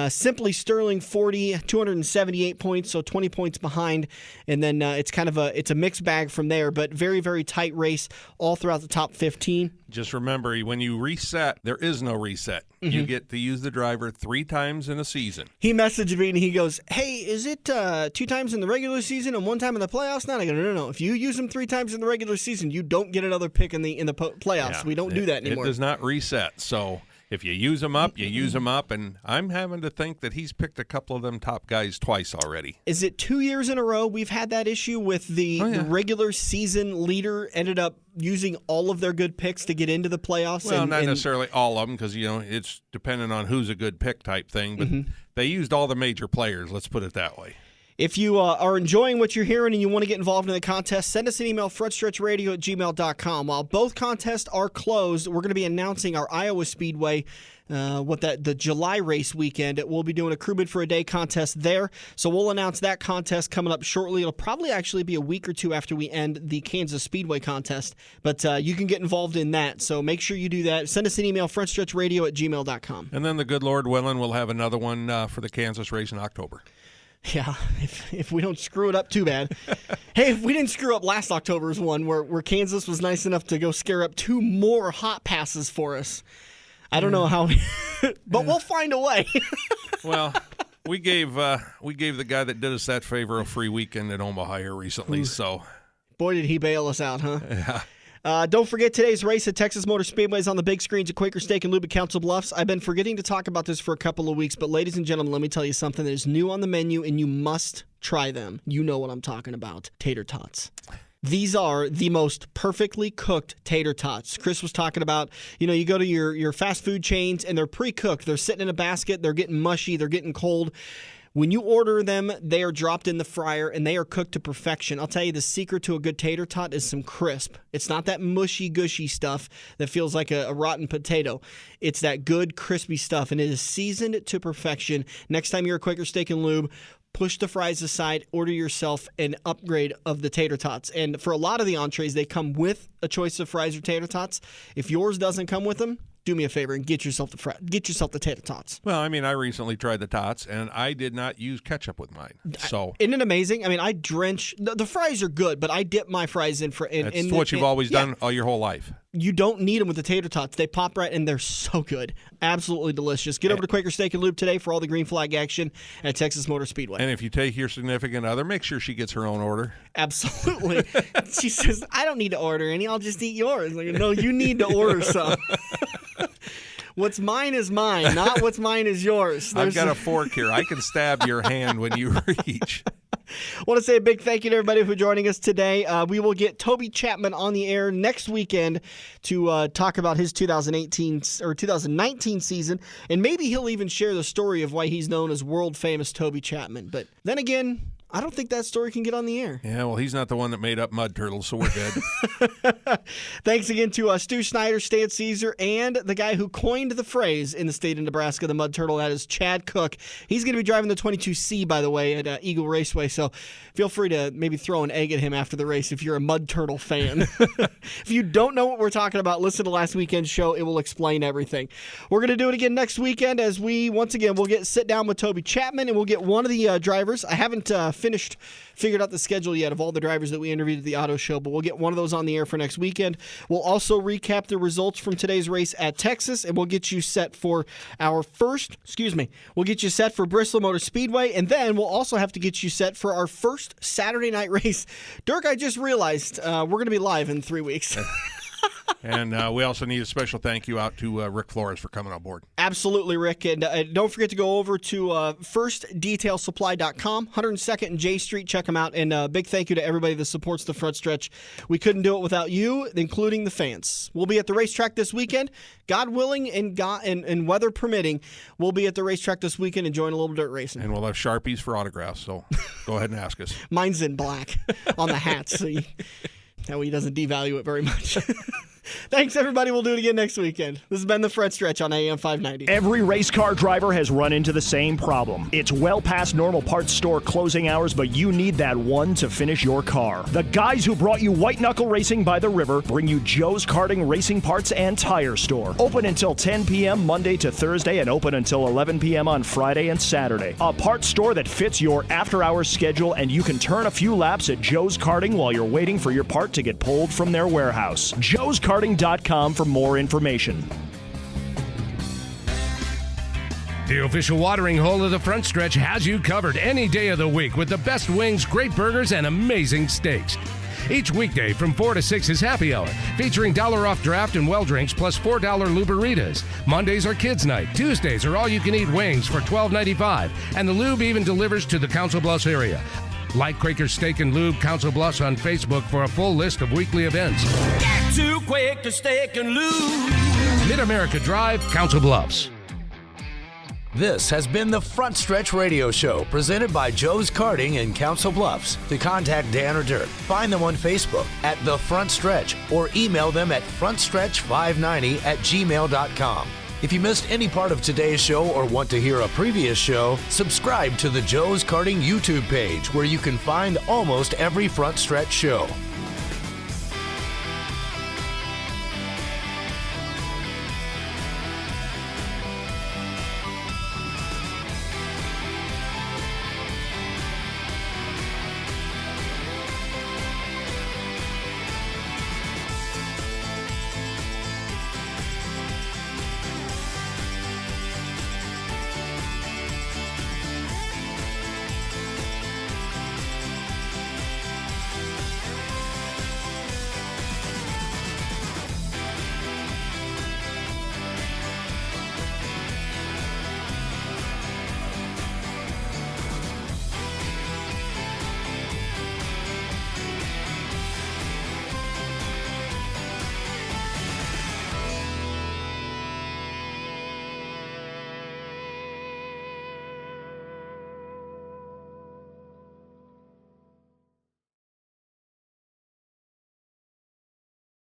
Speaker 2: Simply Sterling 40, 278 points, so 20 points behind. And then it's a mixed bag from there, but very, very tight race all throughout the top 15.
Speaker 3: Just remember, when you reset, there is no reset.
Speaker 2: Mm-hmm.
Speaker 3: You get to use the driver 3 times in a season.
Speaker 2: He messaged me and he goes, "Hey, is it 2 times in the regular season and 1 time in the playoffs?" Now I go, no. If you use them 3 times in the regular season, you don't get another pick in the playoffs.
Speaker 3: Yeah,
Speaker 2: we don't do that anymore.
Speaker 3: It does not reset. So if you use them up, you use them up. And I'm having to think that he's picked a couple of them top guys twice already.
Speaker 2: Is it 2 years in a row we've had that issue with the regular season leader ended up using all of their good picks to get into the playoffs?
Speaker 3: Well, not necessarily all of them, because it's dependent on who's a good pick type thing. But they used all the major players. Let's put it that way.
Speaker 2: If you are enjoying what you're hearing and you want to get involved in the contest, send us an email, frontstretchradio@gmail.com. While both contests are closed, we're going to be announcing our Iowa Speedway, the July race weekend. We'll be doing a Crew Bid for a Day contest there. So we'll announce that contest coming up shortly. It'll probably actually be a week or 2 after we end the Kansas Speedway contest. But you can get involved in that. So make sure you do that. Send us an email, frontstretchradio@gmail.com.
Speaker 3: And then the good Lord willing, we'll have another one for the Kansas race in October.
Speaker 2: Yeah, if we don't screw it up too bad. Hey, if we didn't screw up last October's one where Kansas was nice enough to go scare up 2 more hot passes for us. I don't know how, but we'll find a way.
Speaker 3: Well, we gave the guy that did us that favor a free weekend at Omaha here recently. So,
Speaker 2: boy, did he bail us out, huh?
Speaker 3: Yeah.
Speaker 2: Don't forget today's race at Texas Motor Speedway is on the big screens at Quaker Steak and Lube at Council Bluffs. I've been forgetting to talk about this for a couple of weeks, but ladies and gentlemen, let me tell you something that is new on the menu, and you must try them. You know what I'm talking about. Tater tots. These are the most perfectly cooked tater tots. Chris was talking about, you go to your fast food chains, and they're pre-cooked. They're sitting in a basket. They're getting mushy. They're getting cold. When you order them, they are dropped in the fryer, and they are cooked to perfection. I'll tell you, the secret to a good tater tot is some crisp. It's not that mushy, gushy stuff that feels like a rotten potato. It's that good, crispy stuff, and it is seasoned to perfection. Next time you're at Quaker Steak and Lube, push the fries aside, order yourself an upgrade of the tater tots. And for a lot of the entrees, they come with a choice of fries or tater tots. If yours doesn't come with them, do me a favor and get yourself the tater tots.
Speaker 3: Well, I recently tried the tots, and I did not use ketchup with mine. So
Speaker 2: isn't it amazing? I drench the fries are good, but I dip my fries in.
Speaker 3: That's what you've always done all your whole life.
Speaker 2: You don't need them with the tater tots. They pop right in. They're so good. Absolutely delicious. Get over to Quaker Steak and Lube today for all the green flag action at Texas Motor Speedway.
Speaker 3: And if you take your significant other, make sure she gets her own order.
Speaker 2: Absolutely. She says, "I don't need to order any. I'll just eat yours." Like, no, you need to order some. What's mine is mine, not what's mine is yours.
Speaker 3: I've got a fork here. I can stab your hand when you reach.
Speaker 2: I want to say a big thank you to everybody for joining us today. We will get Toby Chapman on the air next weekend to talk about his 2019 season, and maybe he'll even share the story of why he's known as world famous Toby Chapman. But then again, I don't think that story can get on the air.
Speaker 3: Yeah, well, he's not the one that made up mud turtles, so we're good.
Speaker 2: Thanks again to Stu Snyder, Stan Cisar, and the guy who coined the phrase in the state of Nebraska, the mud turtle. That is Chad Koch. He's going to be driving the 22C, by the way, at Eagle Raceway, so feel free to maybe throw an egg at him after the race if you're a mud turtle fan. If you don't know what we're talking about, listen to last weekend's show. It will explain everything. We're going to do it again next weekend as we'll sit down with Toby Chapman, and we'll get one of the drivers. I haven't figured out the schedule yet of all the drivers that we interviewed at the auto show, but we'll get one of those on the air for next weekend. We'll also recap the results from today's race at Texas, and we'll get you set for we'll get you set for Bristol Motor Speedway, and then we'll also have to get you set for our first Saturday night race. Dirk, I just realized we're going to be live in 3 weeks.
Speaker 3: And we also need a special thank you out to Rick Flores for coming on board.
Speaker 2: Absolutely, Rick. And don't forget to go over to firstdetailsupply.com, 102nd and J Street. Check them out. And a big thank you to everybody that supports the Front Stretch. We couldn't do it without you, including the fans. We'll be at the racetrack this weekend. God willing and weather permitting, we'll be at the racetrack this weekend enjoying a little dirt racing.
Speaker 3: And we'll have Sharpies for autographs, so go ahead and ask us.
Speaker 2: Mine's in black on the hats. So That way he doesn't devalue it very much. Thanks, everybody. We'll do it again next weekend. This has been The Front Stretch on AM 590.
Speaker 4: Every race car driver has run into the same problem. It's well past normal parts store closing hours, but you need that one to finish your car. The guys who brought you White Knuckle Racing by the River bring you Joe's Karting Racing Parts and Tire Store. Open until 10 p.m. Monday to Thursday and open until 11 p.m. on Friday and Saturday. A parts store that fits your after-hours schedule, and you can turn a few laps at Joe's Karting while you're waiting for your part to get pulled from their warehouse. Joe'sKarting.com for more information.
Speaker 16: The official watering hole of The Front Stretch has you covered any day of the week with the best wings, great burgers, and amazing steaks. Each weekday from 4 to 6 is happy hour, featuring $1 off draft and well drinks plus $4 Luberitas. Mondays are kids' night. Tuesdays are all-you-can-eat wings for $12.95, and the lube even delivers to the Council Bluffs area. Like Quaker Steak and Lube Council Bluffs on Facebook for a full list of weekly events.
Speaker 11: Get to Quaker Steak and Lube.
Speaker 16: Mid-America Drive, Council Bluffs.
Speaker 17: This has been the Front Stretch Radio Show, presented by Joe's Karting in Council Bluffs. To contact Dan or Dirk, find them on Facebook at The Front Stretch or email them at frontstretch590@gmail.com. If you missed any part of today's show or want to hear a previous show, subscribe to the Joe's Karting YouTube page, where you can find almost every Front Stretch show.